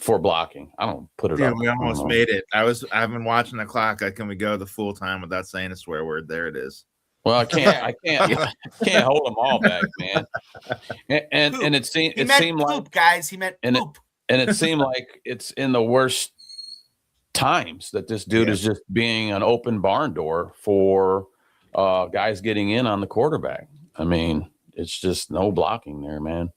for blocking. I don't put it up. We almost made it. I've been watching the clock. Can we go the full time without saying a swear word? There it is. Well, I can't hold them all back, man. And it seemed like guys, he meant poop. And it seemed like it's in the worst times that this dude is just being an open barn door for guys getting in on the quarterback. I mean, it's just no blocking there, man.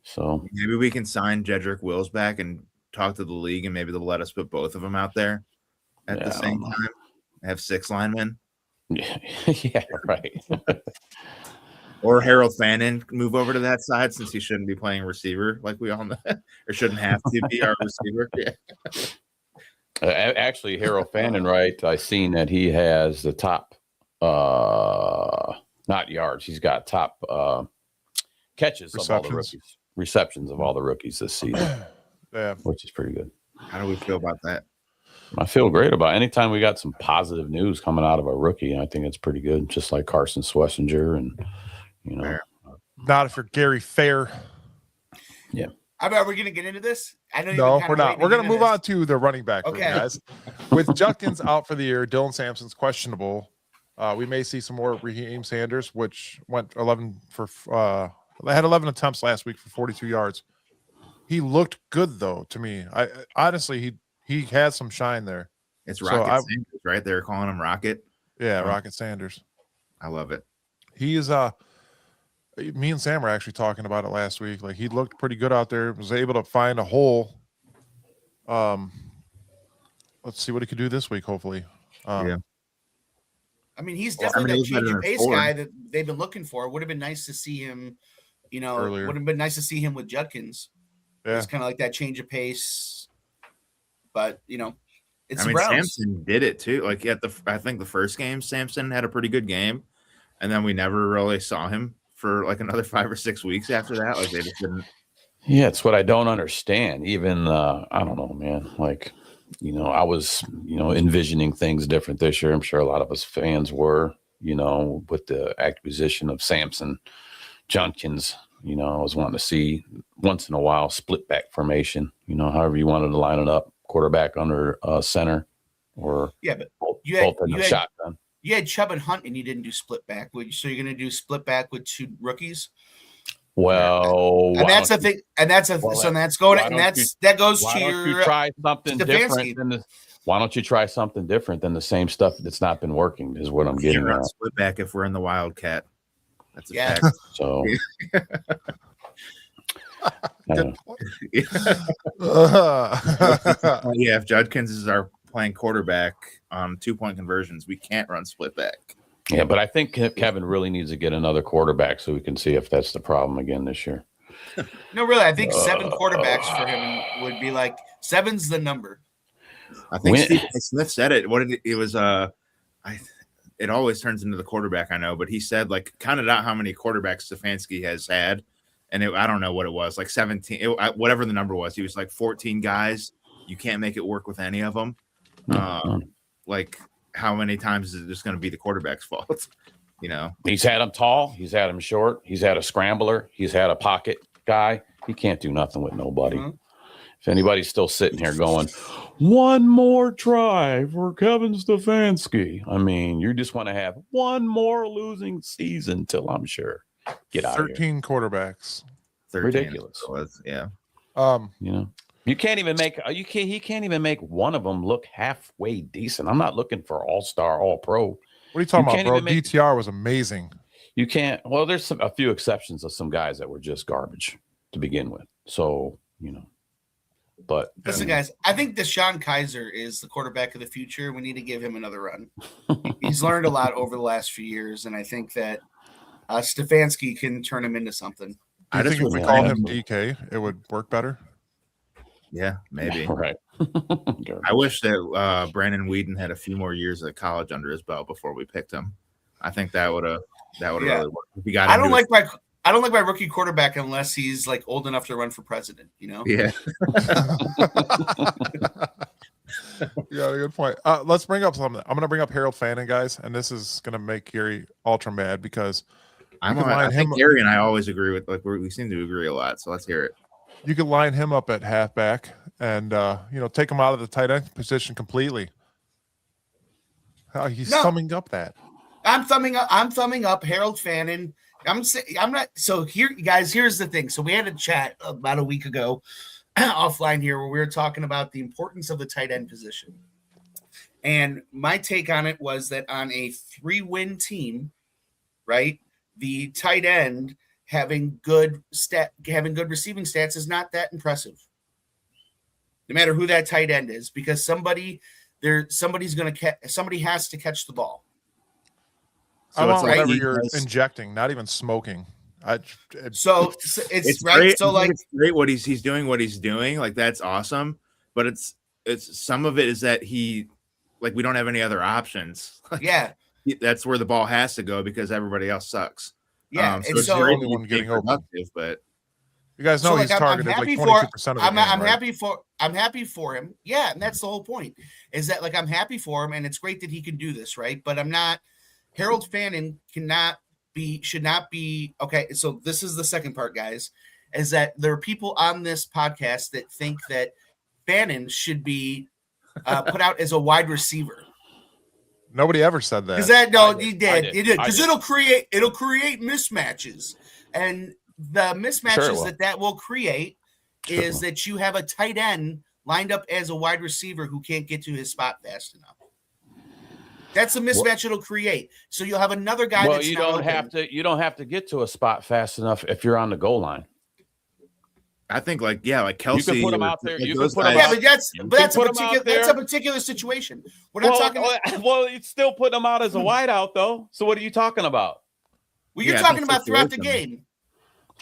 So maybe we can sign Jedrick Wills back and talk to the league, and maybe they'll let us put both of them out there at the same time. Have 6 linemen. Yeah, right. Or Harold Fannin move over to that side since he shouldn't be playing receiver like we all know, or shouldn't have to be our receiver. Yeah. Actually, Harold Fannin, right? I seen that he has the top, not yards. He's got top catches of all the rookies, receptions of all the rookies this season. Yeah, which is pretty good. How do we feel about that? I feel great about it. Anytime we got some positive news coming out of a rookie, I think it's pretty good. Just like Carson Schlesinger and, you know. Not if you're Gary Fair. Yeah. Are we going to get into this? I know. No, we're not. We're going to move on to the running back. Okay. Guys. With Judkins out for the year, Dylan Sampson's questionable. We may see some more Raheem Sanders, which went 11 for they had 11 attempts last week for 42 yards. He looked good though to me. I honestly he had some shine there. It's Rocket Sanders, right? They're calling him Rocket. Yeah, Rocket Sanders. I love it. He is me and Sam were actually talking about it last week. Like he looked pretty good out there. Was able to find a hole. Let's see what he could do this week. Hopefully. I mean, he's definitely that change of pace guy that they've been looking for. Would have been nice to see him. Earlier. Would have been nice to see him with Judkins. Yeah. It's kind of like that change of pace. But it's Sampson did it too. Like I think the first game, Sampson had a pretty good game, and then we never really saw him for like another 5 or 6 weeks after that. Like they just didn't. Yeah, it's what I don't understand. Even I don't know, man. Like, I was, envisioning things different this year. I'm sure a lot of us fans were, with the acquisition of Sampson, Judkins. I was wanting to see once in a while split back formation. However you wanted to line it up, quarterback under center, or but both you had, in the shotgun. You had Chubb and Hunt, and you didn't do split back. So you're going to do split back with 2 rookies? Well, and that's the thing. And that's that goes to your try something Stefanski. different why don't you try something different than the same stuff that's not been working? Is what I'm getting at. Split back if we're in the Wildcat. That's a fact. So. If Judkins is our playing quarterback on 2-point conversions, we can't run split back. Yeah, but I think Kevin really needs to get another quarterback so we can see if that's the problem again this year. No, really, I think 7 quarterbacks for him would be like 7's the number. I think Steve Smith said it. It was it always turns into the quarterback, I know, but he said like counted out how many quarterbacks Stefanski has had, and I don't know what it was, like 17, whatever the number was. He was like 14 guys. You can't make it work with any of them. Like how many times is it just going to be the quarterback's fault? He's had him tall, he's had him short, he's had a scrambler, he's had a pocket guy. He can't do nothing with nobody. Mm-hmm. If anybody's still sitting here going, one more try for Kevin Stefanski, I mean, you just want to have one more losing season till I'm sure. Get out 13 quarterbacks. 13. Ridiculous. Yeah. You can't even make he can't even make one of them look halfway decent. I'm not looking for all-star, all-pro. What are you talking about, bro? DTR was amazing. You can't. Well, there's a few exceptions of some guys that were just garbage to begin with. So, but listen, guys, I think Deshaun Kaiser is the quarterback of the future. We need to give him another run. He's learned a lot over the last few years, and I think that Stefanski can turn him into something. I think if we call him DK, it would work better. Yeah, maybe. Right. I wish that Brandon Whedon had a few more years of college under his belt before we picked him. I think that would have really worked. If he got I don't like my rookie quarterback unless he's like old enough to run for president, Yeah. Yeah, good point. Let's bring up something. I'm going to bring up Harold Fannin, guys, and this is going to make Gary ultra mad because I think Gary and I always agree with, like, we seem to agree a lot. So let's hear it. You could line him up at halfback and take him out of the tight end position completely. He's thumbing up that. I'm thumbing up Harold Fannin. I'm not. So here, guys, here's the thing. So we had a chat about a week ago offline here where we were talking about the importance of the tight end position. And my take on it was that on a 3-win team, right, the tight end having good receiving stats is not that impressive. No matter who that tight end is, because somebody has to catch the ball. So I want whatever you're injecting, not even smoking. It's right. Great. So like, it's great what he's doing. What he's doing, like that's awesome. But it's some of it is that we don't have any other options. That's where the ball has to go because everybody else sucks. Yeah, so it's the only one getting open. But you guys know he's targeted like 22% of the game. I'm happy for him. Yeah, and that's the whole point. Is that like I'm happy for him, and it's great that he can do this, right? But I'm not. Harold Fannin should not be okay. So this is the second part, guys, is that there are people on this podcast that think that Fannin should be put out as a wide receiver. Nobody ever said that. You did. Because it'll create mismatches, and the mismatches that will create is that you have a tight end lined up as a wide receiver who can't get to his spot fast enough. That's a mismatch it'll create. So you'll have another guy. Well, you don't have to get to a spot fast enough if you're on the goal line. I think like Kelsey. You can put him out there. That's a particular situation. We're not talking. Well, it's still putting him out as a wideout though. So what are you talking about? Well, you're talking about throughout the game.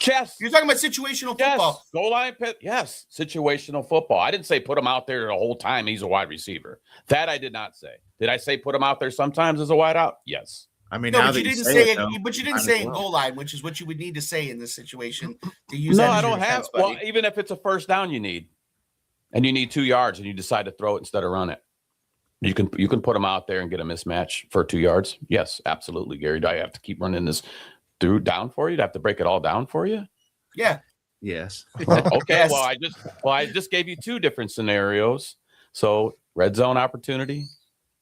Yes. You're talking about situational football. Goal line pit. Yes. Situational football. I didn't say put him out there the whole time he's a wide receiver. That I did not say. Did I say put him out there sometimes as a wideout? Yes. I mean, no, but you didn't say it. But you didn't say in goal line, which is what you would need to say in this situation to use. No, I don't have. Well, even if it's a first down, you need 2 yards, and you decide to throw it instead of run it. You can put him out there and get a mismatch for 2 yards. Yes, absolutely, Gary. Do I have to keep running this down for you? Do I have to break it all down for you? Yeah. Yes. Okay. Yes. Well, I just gave you 2 different scenarios. So red zone opportunity,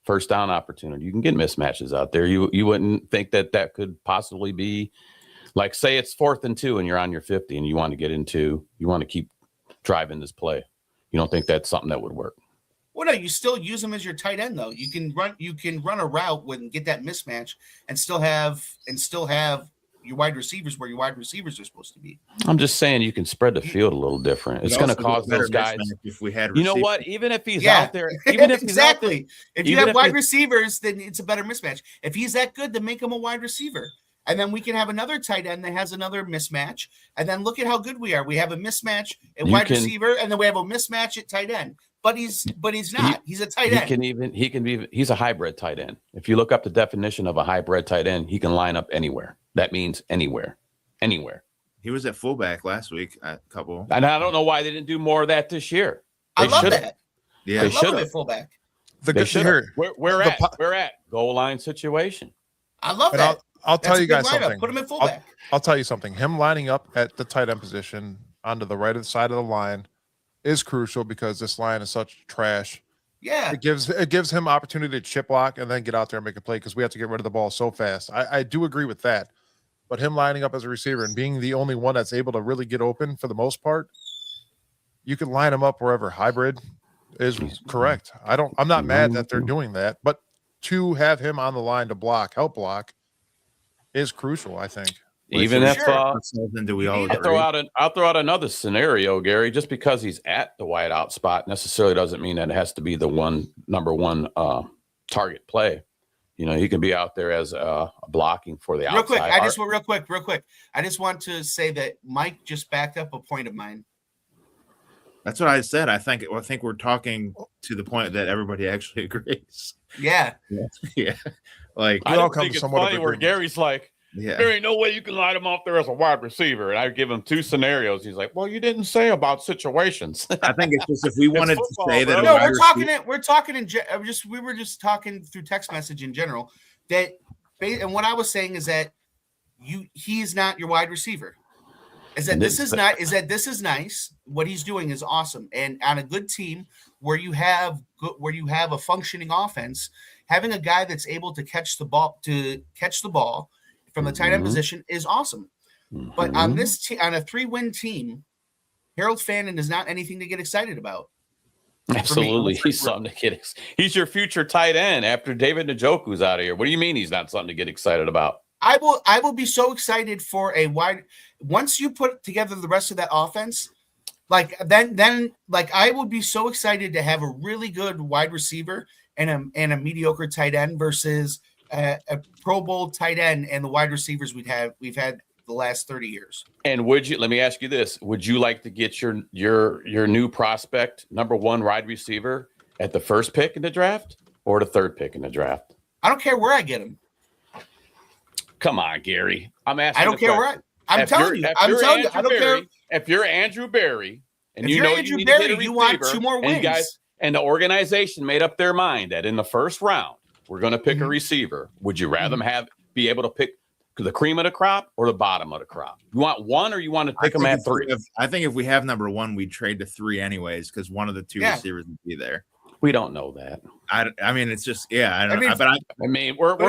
first down opportunity. You can get mismatches out there. You wouldn't think that could possibly be like, say it's 4th and 2 and you're on your 50 and you want to keep driving this play. You don't think that's something that would work? Well, no, you still use him as your tight end though. You can run a route and get that mismatch and still have your wide receivers where your wide receivers are supposed to be. I'm just saying you can spread the field a little different. It's going to cause those guys. If we had, you know what? Even if he's out there, even if he's out there, if you have wide receivers, then it's a better mismatch. If he's that good, then make him a wide receiver, and then we can have another tight end that has another mismatch. And then look at how good we are. We have a mismatch at wide receiver, and then we have a mismatch at tight end. But he's not. He's a tight end. He's a hybrid tight end. If you look up the definition of a hybrid tight end, he can line up anywhere. That means anywhere. He was at fullback last week at a couple. And I don't know why they didn't do more of that this year. I love that. Yeah, I love him at fullback. We're at goal line situation. I love that. I'll tell you guys something. Put him at fullback. I'll tell you something. Him lining up at the tight end position onto the right side of the line is crucial because this line is such trash. Yeah, it gives him opportunity to chip block and then get out there and make a play because we have to get rid of the ball so fast. I do agree with that, but him lining up as a receiver and being the only one that's able to really get open for the most part, you can line him up wherever. Hybrid is correct. I'm not mad that they're doing that, but to have him on the line to help block, is crucial. I think. Even if I'll throw out another scenario, Gary. Just because he's at the wideout spot necessarily doesn't mean that it has to be the number one target play. You know, he can be out there as blocking for the outside. Real quick. I just want to say that Mike just backed up a point of mine. That's what I said. I think we're talking to the point that everybody actually agrees. Yeah. Like I don't think it's funny where Gary's like, there ain't no way you can line him off there as a wide receiver. And I give him 2 scenarios. He's like, well, you didn't say about situations. I think it's just if we wanted to say that. No, we were just talking through text message in general and what I was saying is that he's not your wide receiver. This is nice. What he's doing is awesome. And on a good team where you have a functioning offense, having a guy that's able to catch the ball from the tight end position is awesome. But on a 3-win team, Harold Fannin is not anything to get excited about. Absolutely. He's something to get he's your future tight end after David Njoku's out of here. What do you mean he's not something to get excited about? I will be so excited for once you put together the rest of that offense, then I would be so excited to have a really good wide receiver and a mediocre tight end versus a Pro Bowl tight end and the wide receivers we've had the last 30 years. And let me ask you this, would you like to get your new prospect number 1 wide receiver at the 1st pick in the draft or the 3rd pick in the draft? I don't care where I get him. Come on, Gary. I'm asking. I don't care where I'm telling you. I don't care. If you're Andrew Berry and you want 2 more wins. And the organization made up their mind that in the 1st round, we're going to pick a receiver. Would you rather be able to pick the cream of the crop or the bottom of the crop? You want 1 or you want to pick them at 3? I think if we have number 1, we'd trade to 3 anyways because one of the 2 receivers would be there. We don't know that. I mean, it's just we're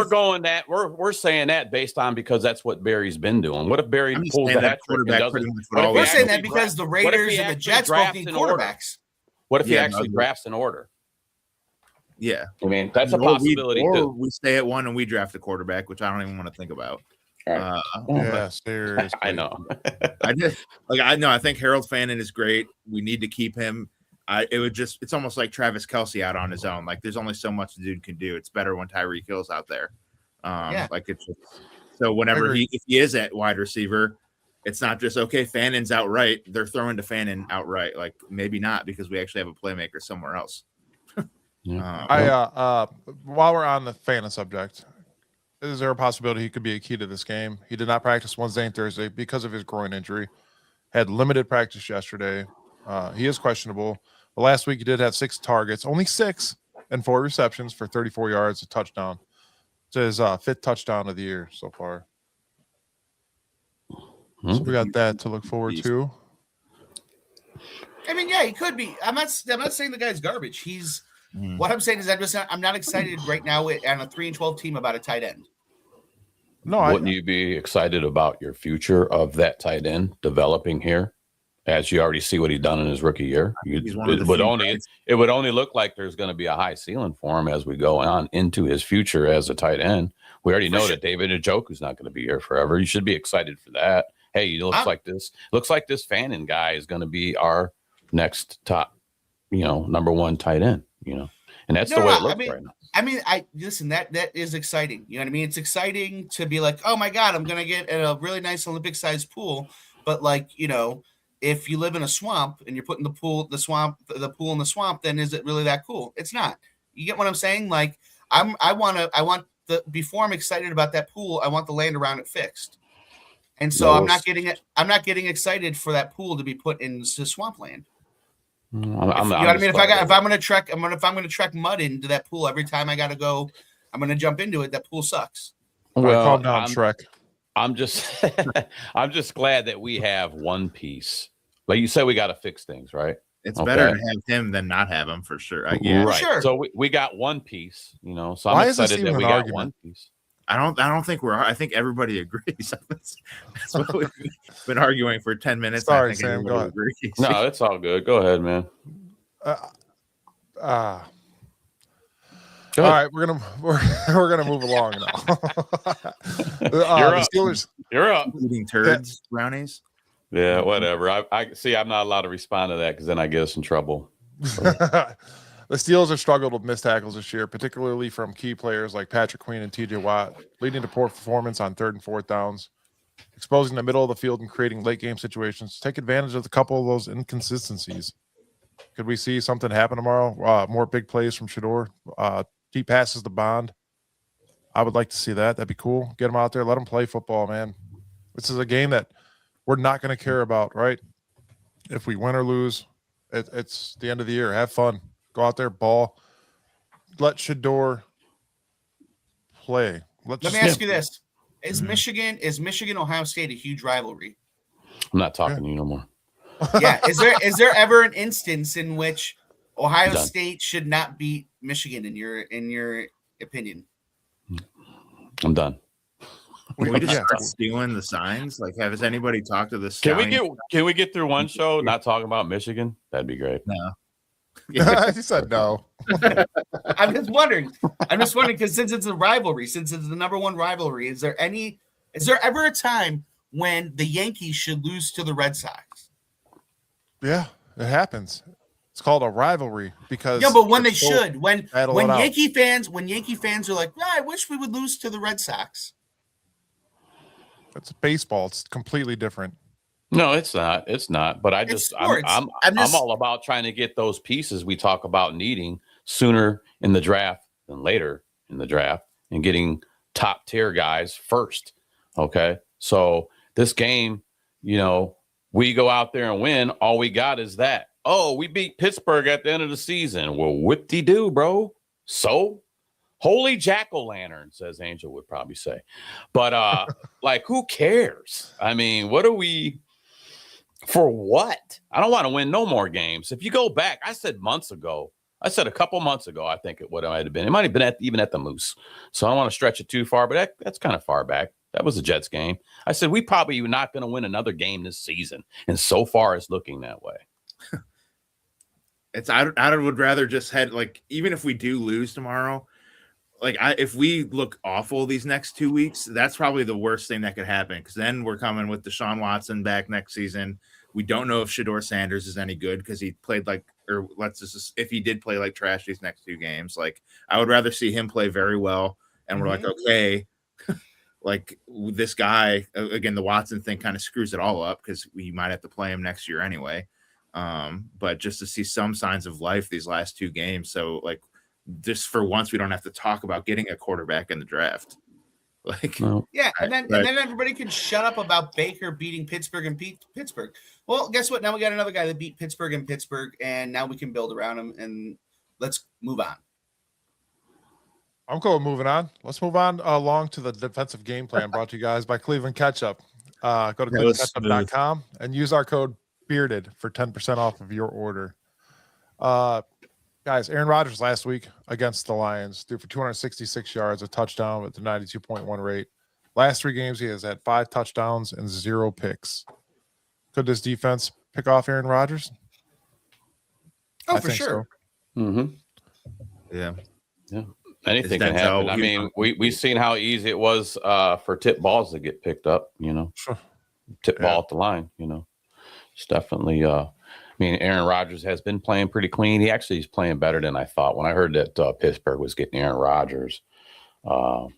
going that we're saying that based on because that's what Barry's been doing. What if Barry pulls the hat trick and doesn't? We're saying that because the Raiders and the Jets both need quarterbacks. What if he actually drafts an order? Yeah, I mean that's a possibility. Or we stay at 1 and we draft a quarterback, which I don't even want to think about. Seriously. I know. I think Harold Fannin is great. We need to keep him. It's almost like Travis Kelce out on his own. Like there's only so much the dude can do. It's better when Tyreek Hill's out there. So whenever if he is at wide receiver, it's not just okay. Fannin's outright. They're throwing to Fannin outright. Like maybe not because we actually have a playmaker somewhere else. While we're on the Fannin subject, is there a possibility he could be a key to this game? He did not practice Wednesday and Thursday because of his groin injury. Had limited practice yesterday. He is questionable. But last week he did have 6 targets, only 6 and 4 receptions for 34 yards, a touchdown. It's his 5th touchdown of the year so far. So we got that to look forward to. I mean, yeah, he could be. I'm not saying the guy's garbage. He's what I'm saying is I'm not excited right now on a 3-12 team about a tight end. No, Wouldn't you be excited about your future of that tight end developing here? As you already see what he's done in his rookie year, it would only look like there's going to be a high ceiling for him as we go on into his future as a tight end. We already know that David Njoku's not going to be here forever. You should be excited for that. Hey, it looks like this Fannin guy is going to be our next top, number one tight end. And that's the way it looks right now. I mean, listen. That is exciting. You know what I mean? It's exciting to be like, oh my god, I'm going to get a really nice Olympic-sized pool, but if you live in a swamp and you're putting the pool in the swamp, then is it really that cool? It's not. You get what I'm saying? Like before I'm excited about that pool, I want the land around it fixed. And so I'm not getting excited for that pool to be put into swampland. You know what I mean? If I'm going to trek mud into that pool every time I got to go, I'm going to jump into it. That pool sucks. Well, calm down, Shrek. I'm just glad that we have one piece. Like you said, we got to fix things, right? It's better to have him than not have him for sure. Yeah, right. Sure. So we got one piece, so I'm excited that we got one piece. I think everybody agrees. That's what we've been arguing for 10 minutes. Sorry, Sam. Go ahead. No, it's all good. Go ahead, man. All right, we're gonna move along now. The Steelers. You're up. Eating turds, brownies. Yeah, whatever. I see. I'm not allowed to respond to that because then I get us in trouble. The Steelers have struggled with missed tackles this year, particularly from key players like Patrick Queen and T.J. Watt, leading to poor performance on 3rd and 4th downs, exposing the middle of the field and creating late game situations. Take advantage of a couple of those inconsistencies. Could we see something happen tomorrow? More big plays from Shedeur. Deep passes to Bond. I would like to see that. That'd be cool. Get them out there. Let them play football, man. This is a game that we're not going to care about, right? If we win or lose, it's the end of the year. Have fun. Go out there, ball. Let Shedeur play. Let me ask you this. Is Michigan Ohio State a huge rivalry? I'm not talking to you no more. Yeah. Is there ever an instance in which Ohio State should not beat Michigan in your opinion? I'm done. Can we just start stealing the signs? Like, has anybody talked to this? Can we get through one show not talking about Michigan? That'd be great. No. He said no. I'm just wondering because since it's a rivalry, since it's the number one rivalry, is there ever a time when the Yankees should lose to the Red Sox? Yeah, it happens. It's called a rivalry because but when they should, when Yankee fans are like, I wish we would lose to the Red Sox. It's baseball. It's completely different. No, it's not. It's not. But I'm all about trying to get those pieces we talk about needing sooner in the draft than later in the draft and getting top tier guys first. Okay. So this game, we go out there and win. All we got is that. Oh, we beat Pittsburgh at the end of the season. Well, whoop-de-doo, bro. So holy jack-o'-lantern, as Angel would probably say. But who cares? I mean, what are we for what? I don't want to win no more games. If you go back, I said a couple months ago, I think it might have been. It might have been even at the Moose. So I don't want to stretch it too far, but that's kind of far back. That was the Jets game. I said, we probably not going to win another game this season. And so far it's looking that way. I would rather just even if we do lose tomorrow, if we look awful these next 2 weeks, that's probably the worst thing that could happen because then we're coming with Deshaun Watson back next season. We don't know if Shedeur Sanders is any good because he played if he did play like trash these next 2 games. I would rather see him play very well, and we're okay. This guy again, the Watson thing kind of screws it all up because we might have to play him next year anyway. But just to see some signs of life these last 2 games, so just for once, we don't have to talk about getting a quarterback in the draft. And then everybody can shut up about Baker beating Pittsburgh and Pittsburgh. Well, guess what? Now we got another guy that beat Pittsburgh, and now we can build around him, and let's move on. I'm cool with moving on. Let's move on along to the defensive game plan brought to you guys by Cleveland Ketchup. Go to clevelandketchup.com and use our code Bearded for 10% off of your order. Guys, Aaron Rodgers last week against the Lions threw for 266 yards, a touchdown with the 92.1 rate. Last 3 games, he has had 5 touchdowns and 0 picks. Could this defense pick off Aaron Rodgers? Oh, for sure. So. Mm-hmm. Yeah. Anything can happen. I mean, we've seen how easy it was for tip balls to get picked up, Sure. Tip ball at the line, It's definitely I mean, Aaron Rodgers has been playing pretty clean. He actually is playing better than I thought. When I heard that Pittsburgh was getting Aaron Rodgers, I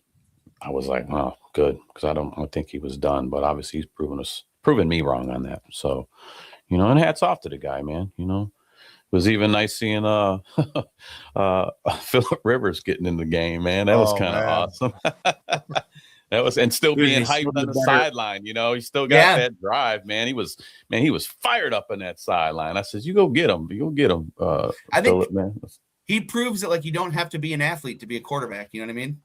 was like, oh, good, because I don't think he was done. But obviously, he's proven me wrong on that. So, and hats off to the guy, man. It was even nice seeing Phillip Rivers getting in the game, man. That was kind of awesome. That was, and still being hyped on the sideline, he still got that drive, man. He was fired up on that sideline. I said, you go get him. You go get him. I think man. He proves that you don't have to be an athlete to be a quarterback. You know what I mean?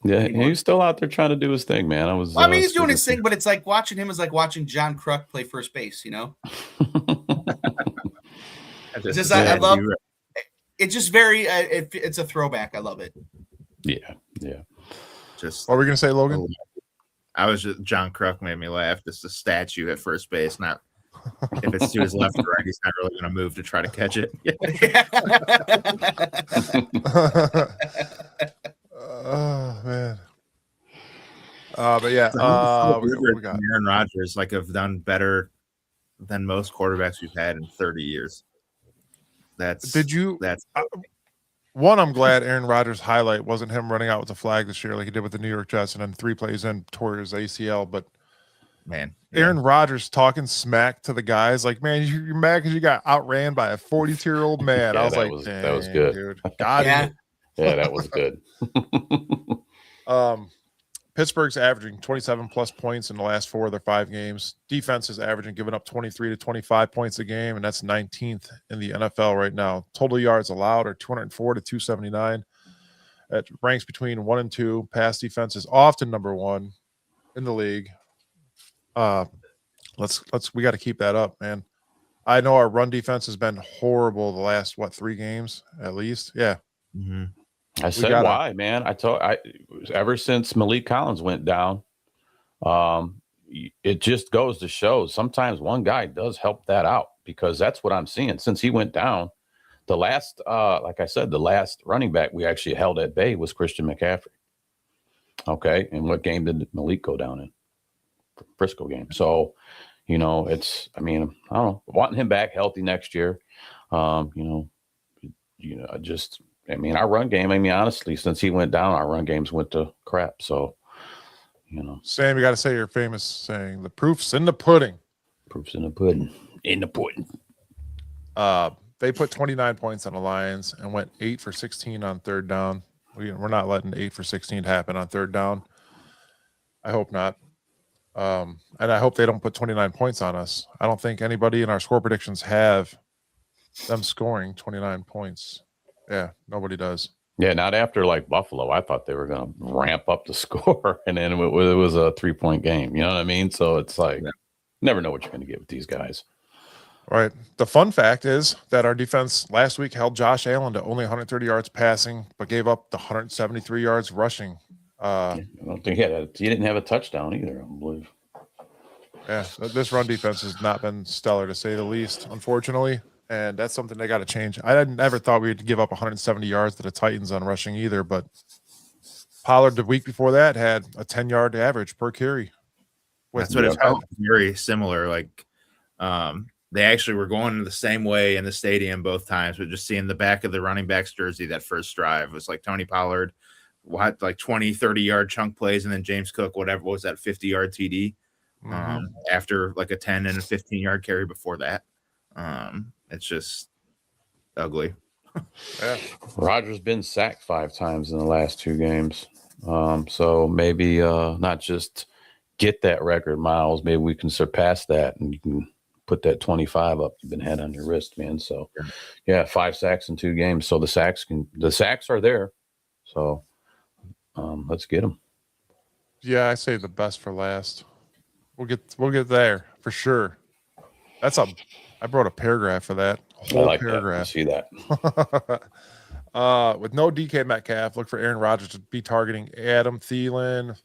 Yeah, he's still out there trying to do his thing, man. I mean, he's doing his thing, but it's like watching him is like watching John Kruk play first base, It's just, I love it's just very it's a throwback. I love it. Yeah. Just what were we gonna say, Logan? I was just John Kruk made me laugh. Just a statue at first base, not if it's to his left or right, he's not really gonna move to try to catch it. Oh man. But yeah, we got Aaron Rodgers have done better than most quarterbacks we've had in 30 years. That's one. I'm glad Aaron Rodgers' highlight wasn't him running out with the flag this year like he did with the New York Jets, and then 3 plays in tore his ACL. But man, Aaron Rodgers talking smack to the guys, like, man, you're mad because you got outran by a 42-year-old man. Yeah, I was like, that was good, dude. God, yeah, that was good. Pittsburgh's averaging 27 plus points in the last 4 of their 5 games. Defense is averaging giving up 23 to 25 points a game, and that's 19th in the NFL right now. Total yards allowed are 204 to 279. It ranks between 1 and 2. Pass defense is often number 1 in the league. We got to keep that up, man. I know our run defense has been horrible the last 3 games at least. Yeah. Mm-hmm. I said why, man. Ever since Malik Collins went down, it just goes to show sometimes one guy does help that out, because that's what I'm seeing. Since he went down, the last, like I said, the last running back we actually held at bay was Christian McCaffrey. Okay, and what game did Malik go down in? Frisco game. So, I don't know, wanting him back healthy next year. Our run game, honestly, since he went down, our run games went to crap. So, Sam, you got to say your famous saying, the proof's in the pudding. Proof's in the pudding. In the pudding. They put 29 points on the Lions and went 8 for 16 on 3rd down. We're not letting 8 for 16 happen on 3rd down. I hope not. And I hope they don't put 29 points on us. I don't think anybody in our score predictions have them scoring 29 points. Yeah, nobody does. Yeah, not after Buffalo. I thought they were going to ramp up the score, and then it was a 3-point game. You know what I mean? So it's never know what you're going to get with these guys. Right. The fun fact is that our defense last week held Josh Allen to only 130 yards passing, but gave up the 173 yards rushing. I don't think he didn't have a touchdown either, I believe. Yeah, this run defense has not been stellar, to say the least, unfortunately. And that's something they got to change. I never thought we'd give up 170 yards to the Titans on rushing either, but Pollard the week before that had a 10-yard average per carry. That's what it felt very similar. They actually were going the same way in the stadium both times, but just seeing the back of the running back's jersey that first drive was Tony Pollard, 20, 30-yard chunk plays, and then James Cook, whatever was that, 50-yard TD after a 10 and a 15-yard carry before that. It's just ugly. Yeah. Rodgers been sacked 5 times in the last 2 games. So maybe not just get that record, Miles. Maybe we can surpass that, and you can put that 25 up you've been had on your wrist, man. So yeah, 5 sacks in 2 games. So the sacks are there. So let's get them. Yeah, I say the best for last. We'll get there for sure. I brought a paragraph for that. A whole I like paragraph. that. I see that. With no DK Metcalf, look for Aaron Rodgers to be targeting Adam Thielen.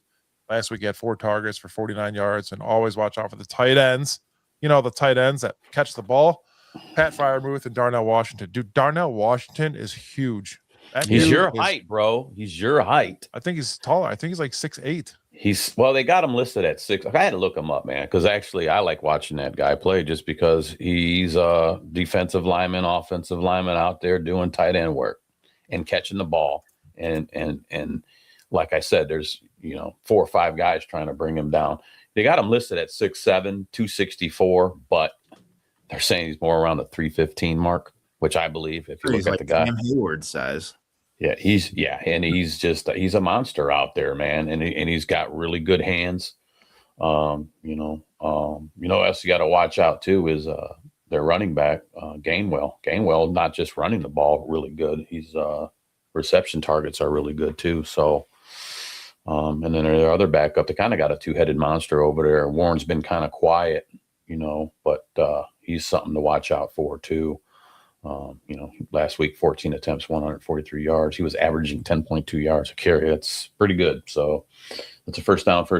Last week he had 4 targets for 49 yards, and always watch out for the tight ends. You know, the tight ends that catch the ball. Pat Fryermuth and Darnell Washington. Dude, Darnell Washington is huge. He's your height, bro. He's your height. I think he's taller. I think he's like 6'8". They got him listed at 6. I had to look him up, man, because actually I like watching that guy play just because he's a defensive lineman, offensive lineman out there doing tight end work and catching the ball. And like I said, there's 4 or 5 guys trying to bring him down. They got him listed at 6'7", 264, but they're saying he's more around the 315 mark, which I believe if you look at the guy. Cam Hayward size. Yeah, he's a monster out there, man, and he's got really good hands. Else you got to watch out too is their running back Gainwell. Gainwell not just running the ball really good. He's reception targets are really good too. So, and then their other backup, they kind of got a 2-headed monster over there. Warren's been kind of quiet, but he's something to watch out for too. Last week, 14 attempts, 143 yards. He was averaging 10.2 yards a carry. That's pretty good. So it's a first down. So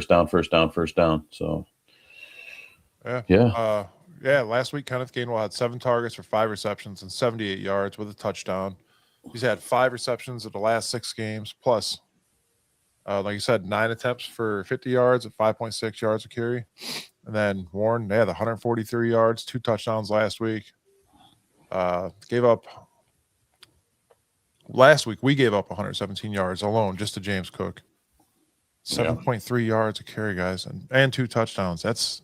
last week, Kenneth Gainwell had 7 targets for 5 receptions and 78 yards with a touchdown. He's had 5 receptions in the last 6 games, plus, like you said, 9 attempts for 50 yards at 5.6 yards a carry. And then Warren, they had 143 yards, 2 touchdowns last week. Last week we gave up 117 yards alone just to James Cook. 7.3 yards a carry, guys, and 2 touchdowns. Let's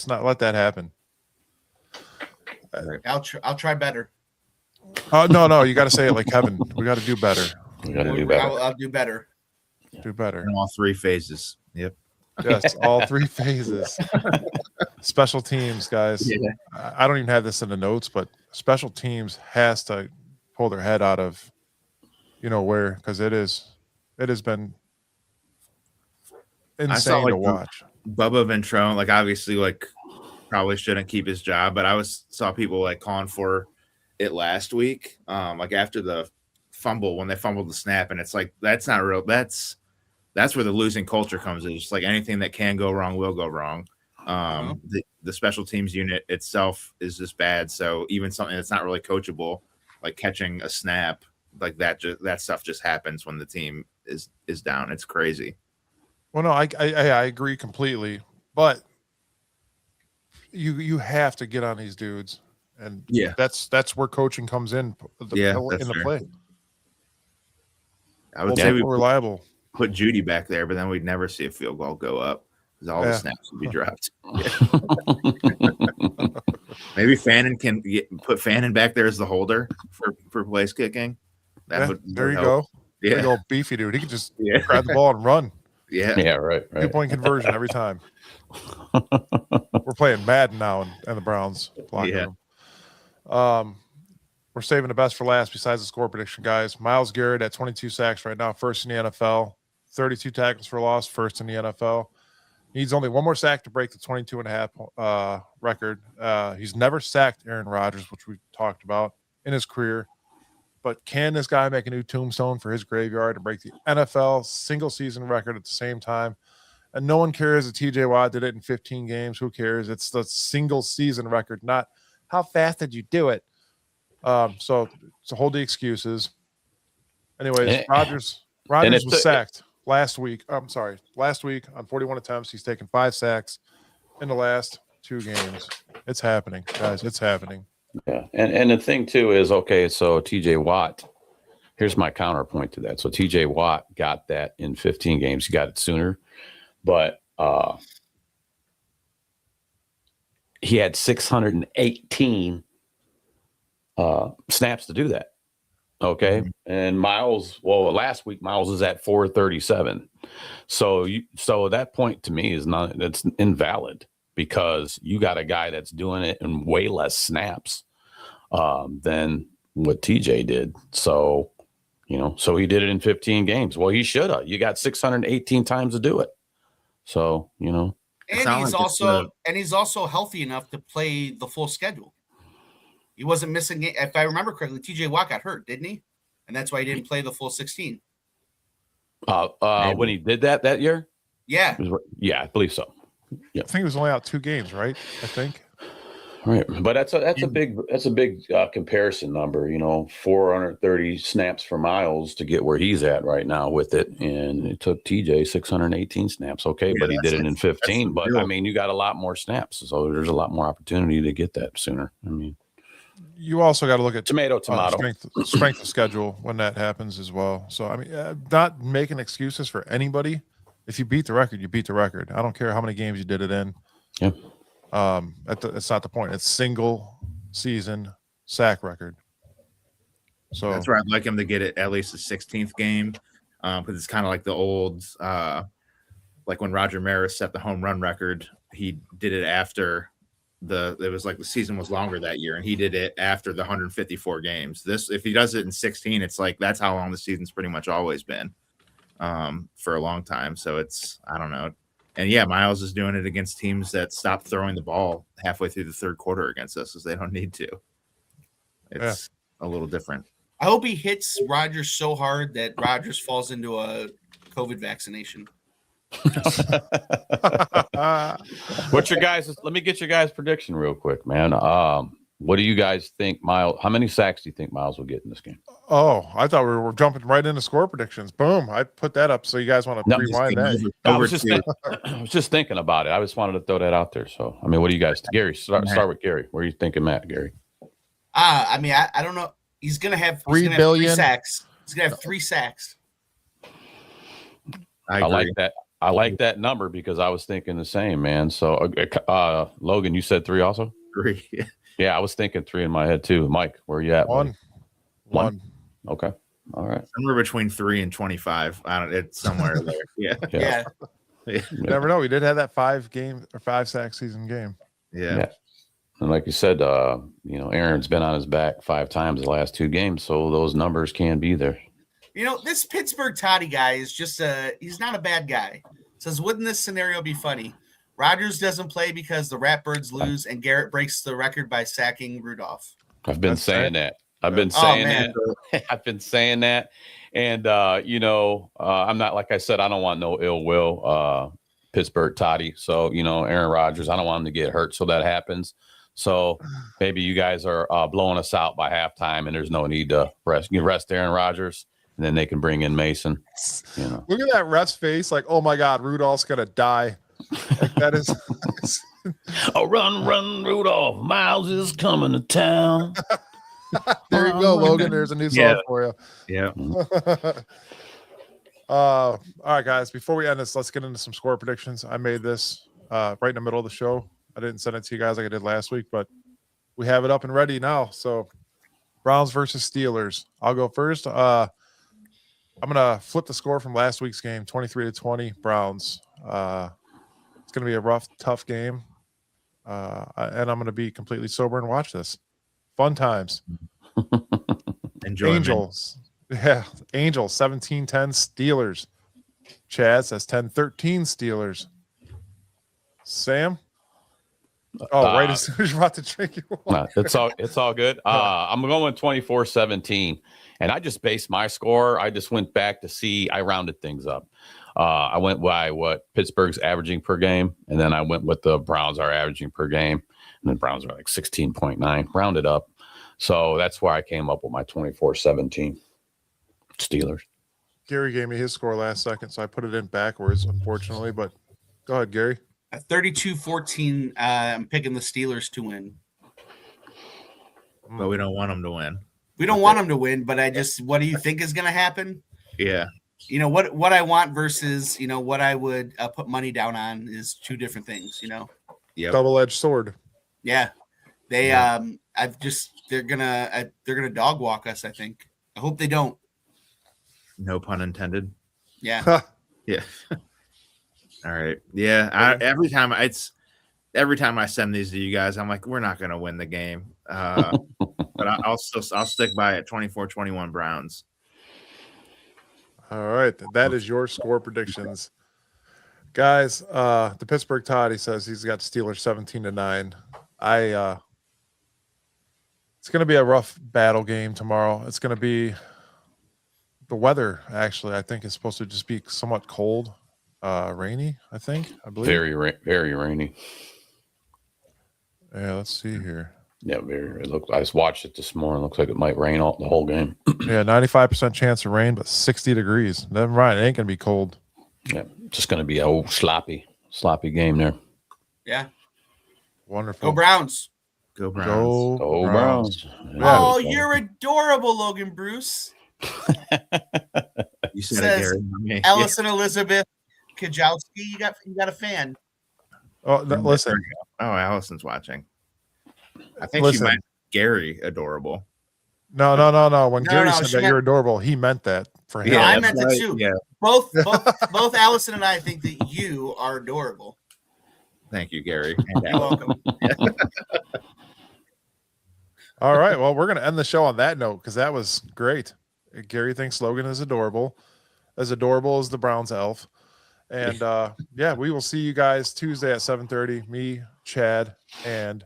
not let that happen. I'll try better. No, you got to say it like Kevin. We got to do better. I'll do better. Do better in all 3 phases. Yep. Yes, all 3 phases. Special teams, guys. Yeah. I don't even have this in the notes, but special teams has to pull their head out of, where, because it has been insane to watch. Bubba Ventrone, obviously, probably shouldn't keep his job, but I saw people calling for it last week, after the fumble, when they fumbled the snap, and it's that's not real. That's where the losing culture comes in. Just anything that can go wrong will go wrong. The special teams unit itself is just bad. So even something that's not really coachable, like catching a snap, that stuff just happens when the team is down. It's crazy. Well, no, I agree completely, but you have to get on these dudes, and that's where coaching comes in. The play. I would say we're reliable. Put Judy back there, but then we'd never see a field goal go up because all the snaps would be dropped. Maybe Fannin can put Fannin back there as the holder for place kicking. There you go. Yeah, there you go, beefy dude. He can just grab the ball and run. Yeah, right. 2-point conversion every time. We're playing Madden now in the Browns locker room. We're saving the best for last besides the score prediction, guys. Myles Garrett at 22 sacks right now, first in the NFL. 32 tackles for loss, first in the NFL. Needs only 1 more sack to break the 22.5 record. He's never sacked Aaron Rodgers, which we talked about in his career. But can this guy make a new tombstone for his graveyard and break the NFL single-season record at the same time? And no one cares that TJ Watt did it in 15 games. Who cares? It's the single-season record, not how fast did you do it. So hold the excuses. Anyways, Rodgers was sacked last week on 41 attempts. He's taken 5 sacks in the last 2 games. It's happening, guys. It's happening. Yeah. And the thing too is, okay, so TJ Watt, here's my counterpoint to that. So TJ Watt got that in 15 games. He got it sooner, but he had 618 snaps to do that. Okay. Mm-hmm. And last week Miles is at 437. So that point to me that's invalid because you got a guy that's doing it in way less snaps than what TJ did. So he did it in 15 games. Well, he should have. You got 618 times to do it. So, And he's also healthy enough to play the full schedule. He wasn't missing it. If I remember correctly, TJ Watt got hurt, didn't he? And that's why he didn't play the full 16. When he did that year? Yeah. Yeah, I believe so. Yeah. I think he was only out 2 games, right? I think. Right, but that's a big comparison number. 430 snaps for Miles to get where he's at right now with it, and it took TJ 618 snaps. Okay, but he did it in 15. But I mean, you got a lot more snaps, so there's a lot more opportunity to get that sooner. I mean, you also got to look at tomato strength of schedule when that happens as well. So I mean, not making excuses for anybody. If you beat the record, you beat the record. I don't care how many games you did it in. Yeah. It's not the point. It's single season sack record. So that's where I'd like him to get it at least the 16th game, because it's kind of like the old, like when Roger Maris set the home run record. He did it after it was like the season was longer that year, and he did it after the 154 games. If he does it in 16, it's like that's how long the season's pretty much always been, for a long time. So I don't know. And yeah, Miles is doing it against teams that stop throwing the ball halfway through the third quarter against us because they don't need to. It's a little different. I hope he hits Rodgers so hard that Rodgers falls into a COVID vaccination. What's your guys? Let me get your guys' prediction real quick, man. What do you guys think, Miles? How many sacks do you think Miles will get in this game? Oh, I thought we were jumping right into score predictions. Boom! I put that up so you guys want to rewind that. I was just thinking about it. I just wanted to throw that out there. So, I mean, what do you guys? Gary, start with Gary. Where are you thinking, Matt? Gary? I mean, I don't know. He's gonna have 3 billion sacks. He's gonna have 3 sacks. I like that. I like that number because I was thinking the same, man. So, Logan, you said 3 also? 3. Yeah, I was thinking 3 in my head too. Mike, where are you at? 1. Okay. All right. Somewhere between 3 and 25. It's somewhere there. Yeah. You never know. We did have that 5 sack season game. Yeah. And like you said, Aaron's been on his back 5 times the last 2 games, so those numbers can be there. This Pittsburgh Toddy guy is just he's not a bad guy. Says, wouldn't this scenario be funny? Rodgers doesn't play because the Ratbirds lose and Garrett breaks the record by sacking Rudolph. I've been saying that. I've been saying that. I've been saying that. And, I'm not, like I said, I don't want no ill will, Pittsburgh Toddy. So, Aaron Rodgers, I don't want him to get hurt. So that happens. So maybe you guys are blowing us out by halftime and there's no need to rest. You rest Aaron Rodgers and then they can bring in Mason. Look at that ref's face. Like, oh my God, Rudolph's going to die. Like that is. Oh, run, Rudolph. Miles is coming to town. There you go, Logan. There's a new song for you. Yeah. All right, guys. Before we end this, let's get into some score predictions. I made this right in the middle of the show. I didn't send it to you guys like I did last week, but we have it up and ready now. So, Browns versus Steelers. I'll go first. I'm gonna flip the score from last week's game, 23-20, Browns. It's gonna be a rough, tough game, and I'm gonna be completely sober and watch this. Fun times. Enjoyment. Angels. Yeah, Angels 17-10 Steelers. Chad says 10-13 Steelers. Sam? Oh, right as soon as you're about to drink your water. It's all good. I'm going 24-17, and I just based my score. I just went back to see. I rounded things up. I went by what Pittsburgh's averaging per game, and then I went what the Browns are averaging per game, and the Browns are like 16.9, rounded up. So that's where I came up with my 24-17 Steelers. Gary gave me his score last second, so I put it in backwards, unfortunately. But go ahead, Gary. At 32-14, I'm picking the Steelers to win. But we don't want them to win. We don't want them to win, but what do you think is going to happen? Yeah. What I want versus, what I would put money down on is 2 different things, Yeah. Double-edged sword. Yeah. They're gonna dog walk us, I think. I hope they don't. No pun intended. Yeah. Yeah. All right. Yeah. Every time I send these to you guys, I'm like, we're not gonna win the game. But I'll stick by it. 24-21 Browns. All right. That is your score predictions. Guys, the Pittsburgh Todd, he says he's got Steelers 17-9. It's going to be a rough battle game tomorrow. It's going to be the weather, actually, I think is supposed to just be somewhat cold, rainy, I believe. Very rainy. Yeah, let's see here. Yeah, I just watched it this morning. Looks like it might rain all the whole game. Yeah, 95% chance of rain, but 60 degrees. Never mind, it ain't going to be cold. Yeah, just going to be a sloppy game there. Yeah. Wonderful. Go Browns. Go Browns. Go Browns. Yeah. Oh, you're adorable, Logan Bruce. You said Says it, Gary. Ellison Elizabeth Kajowski. You got a fan. Oh, listen. Oh, Allison's watching. I think Listen. she meant Gary adorable. No. When Gary said that meant, you're adorable, he meant that for him. Yeah, I meant it too. Yeah. Both Allison and I think that you are adorable. Thank you, Gary. You're welcome. All right. Well, we're going to end the show on that note because that was great. Gary thinks Logan is adorable as the Browns elf. And yeah, we will see you guys Tuesday at 7:30. Me, Chad, and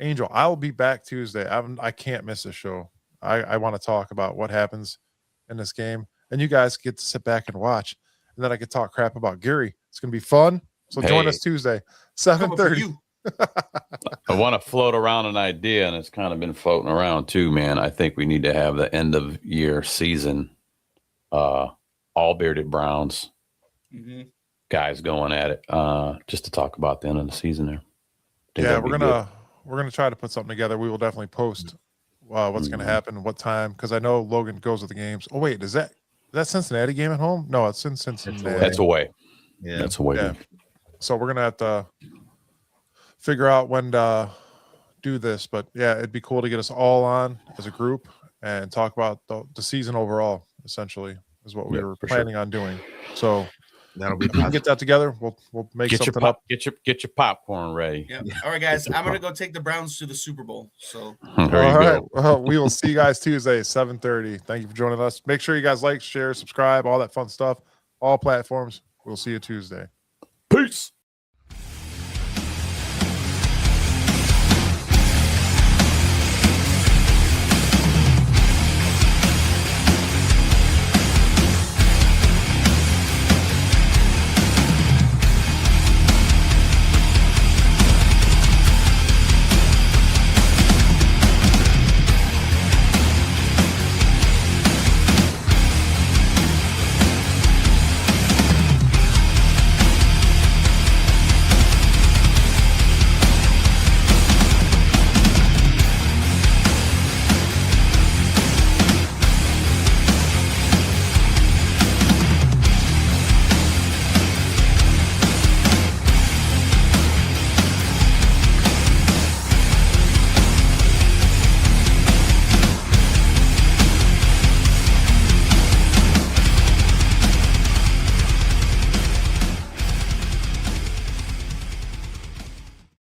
Angel. I will be back Tuesday. I can't miss this show. I want to talk about what happens in this game. And you guys get to sit back and watch. And then I can talk crap about Gary. It's going to be fun. So join us Tuesday, 7:30. I want to float around an idea, and it's kind of been floating around too, man. I think we need to have the end of year season, all bearded Browns guys going at it, just to talk about the end of the season there. Yeah, we're gonna try to put something together. We will definitely post what's gonna happen, what time, because I know Logan goes to the games. Oh wait, is that Cincinnati game at home? No, it's in Cincinnati. That's away. Yeah, that's away. Yeah. So we're gonna have to figure out when to do this, but yeah, it'd be cool to get us all on as a group and talk about the season overall. Essentially, is what we were planning on doing. So that'll be. If we can get that together, we'll make something up. Get your popcorn ready. Yeah. All right, guys. I'm gonna go take the Browns to the Super Bowl. So all right. Well, we will see you guys Tuesday, 7:30. Thank you for joining us. Make sure you guys like, share, subscribe, all that fun stuff, all platforms. We'll see you Tuesday. Peace.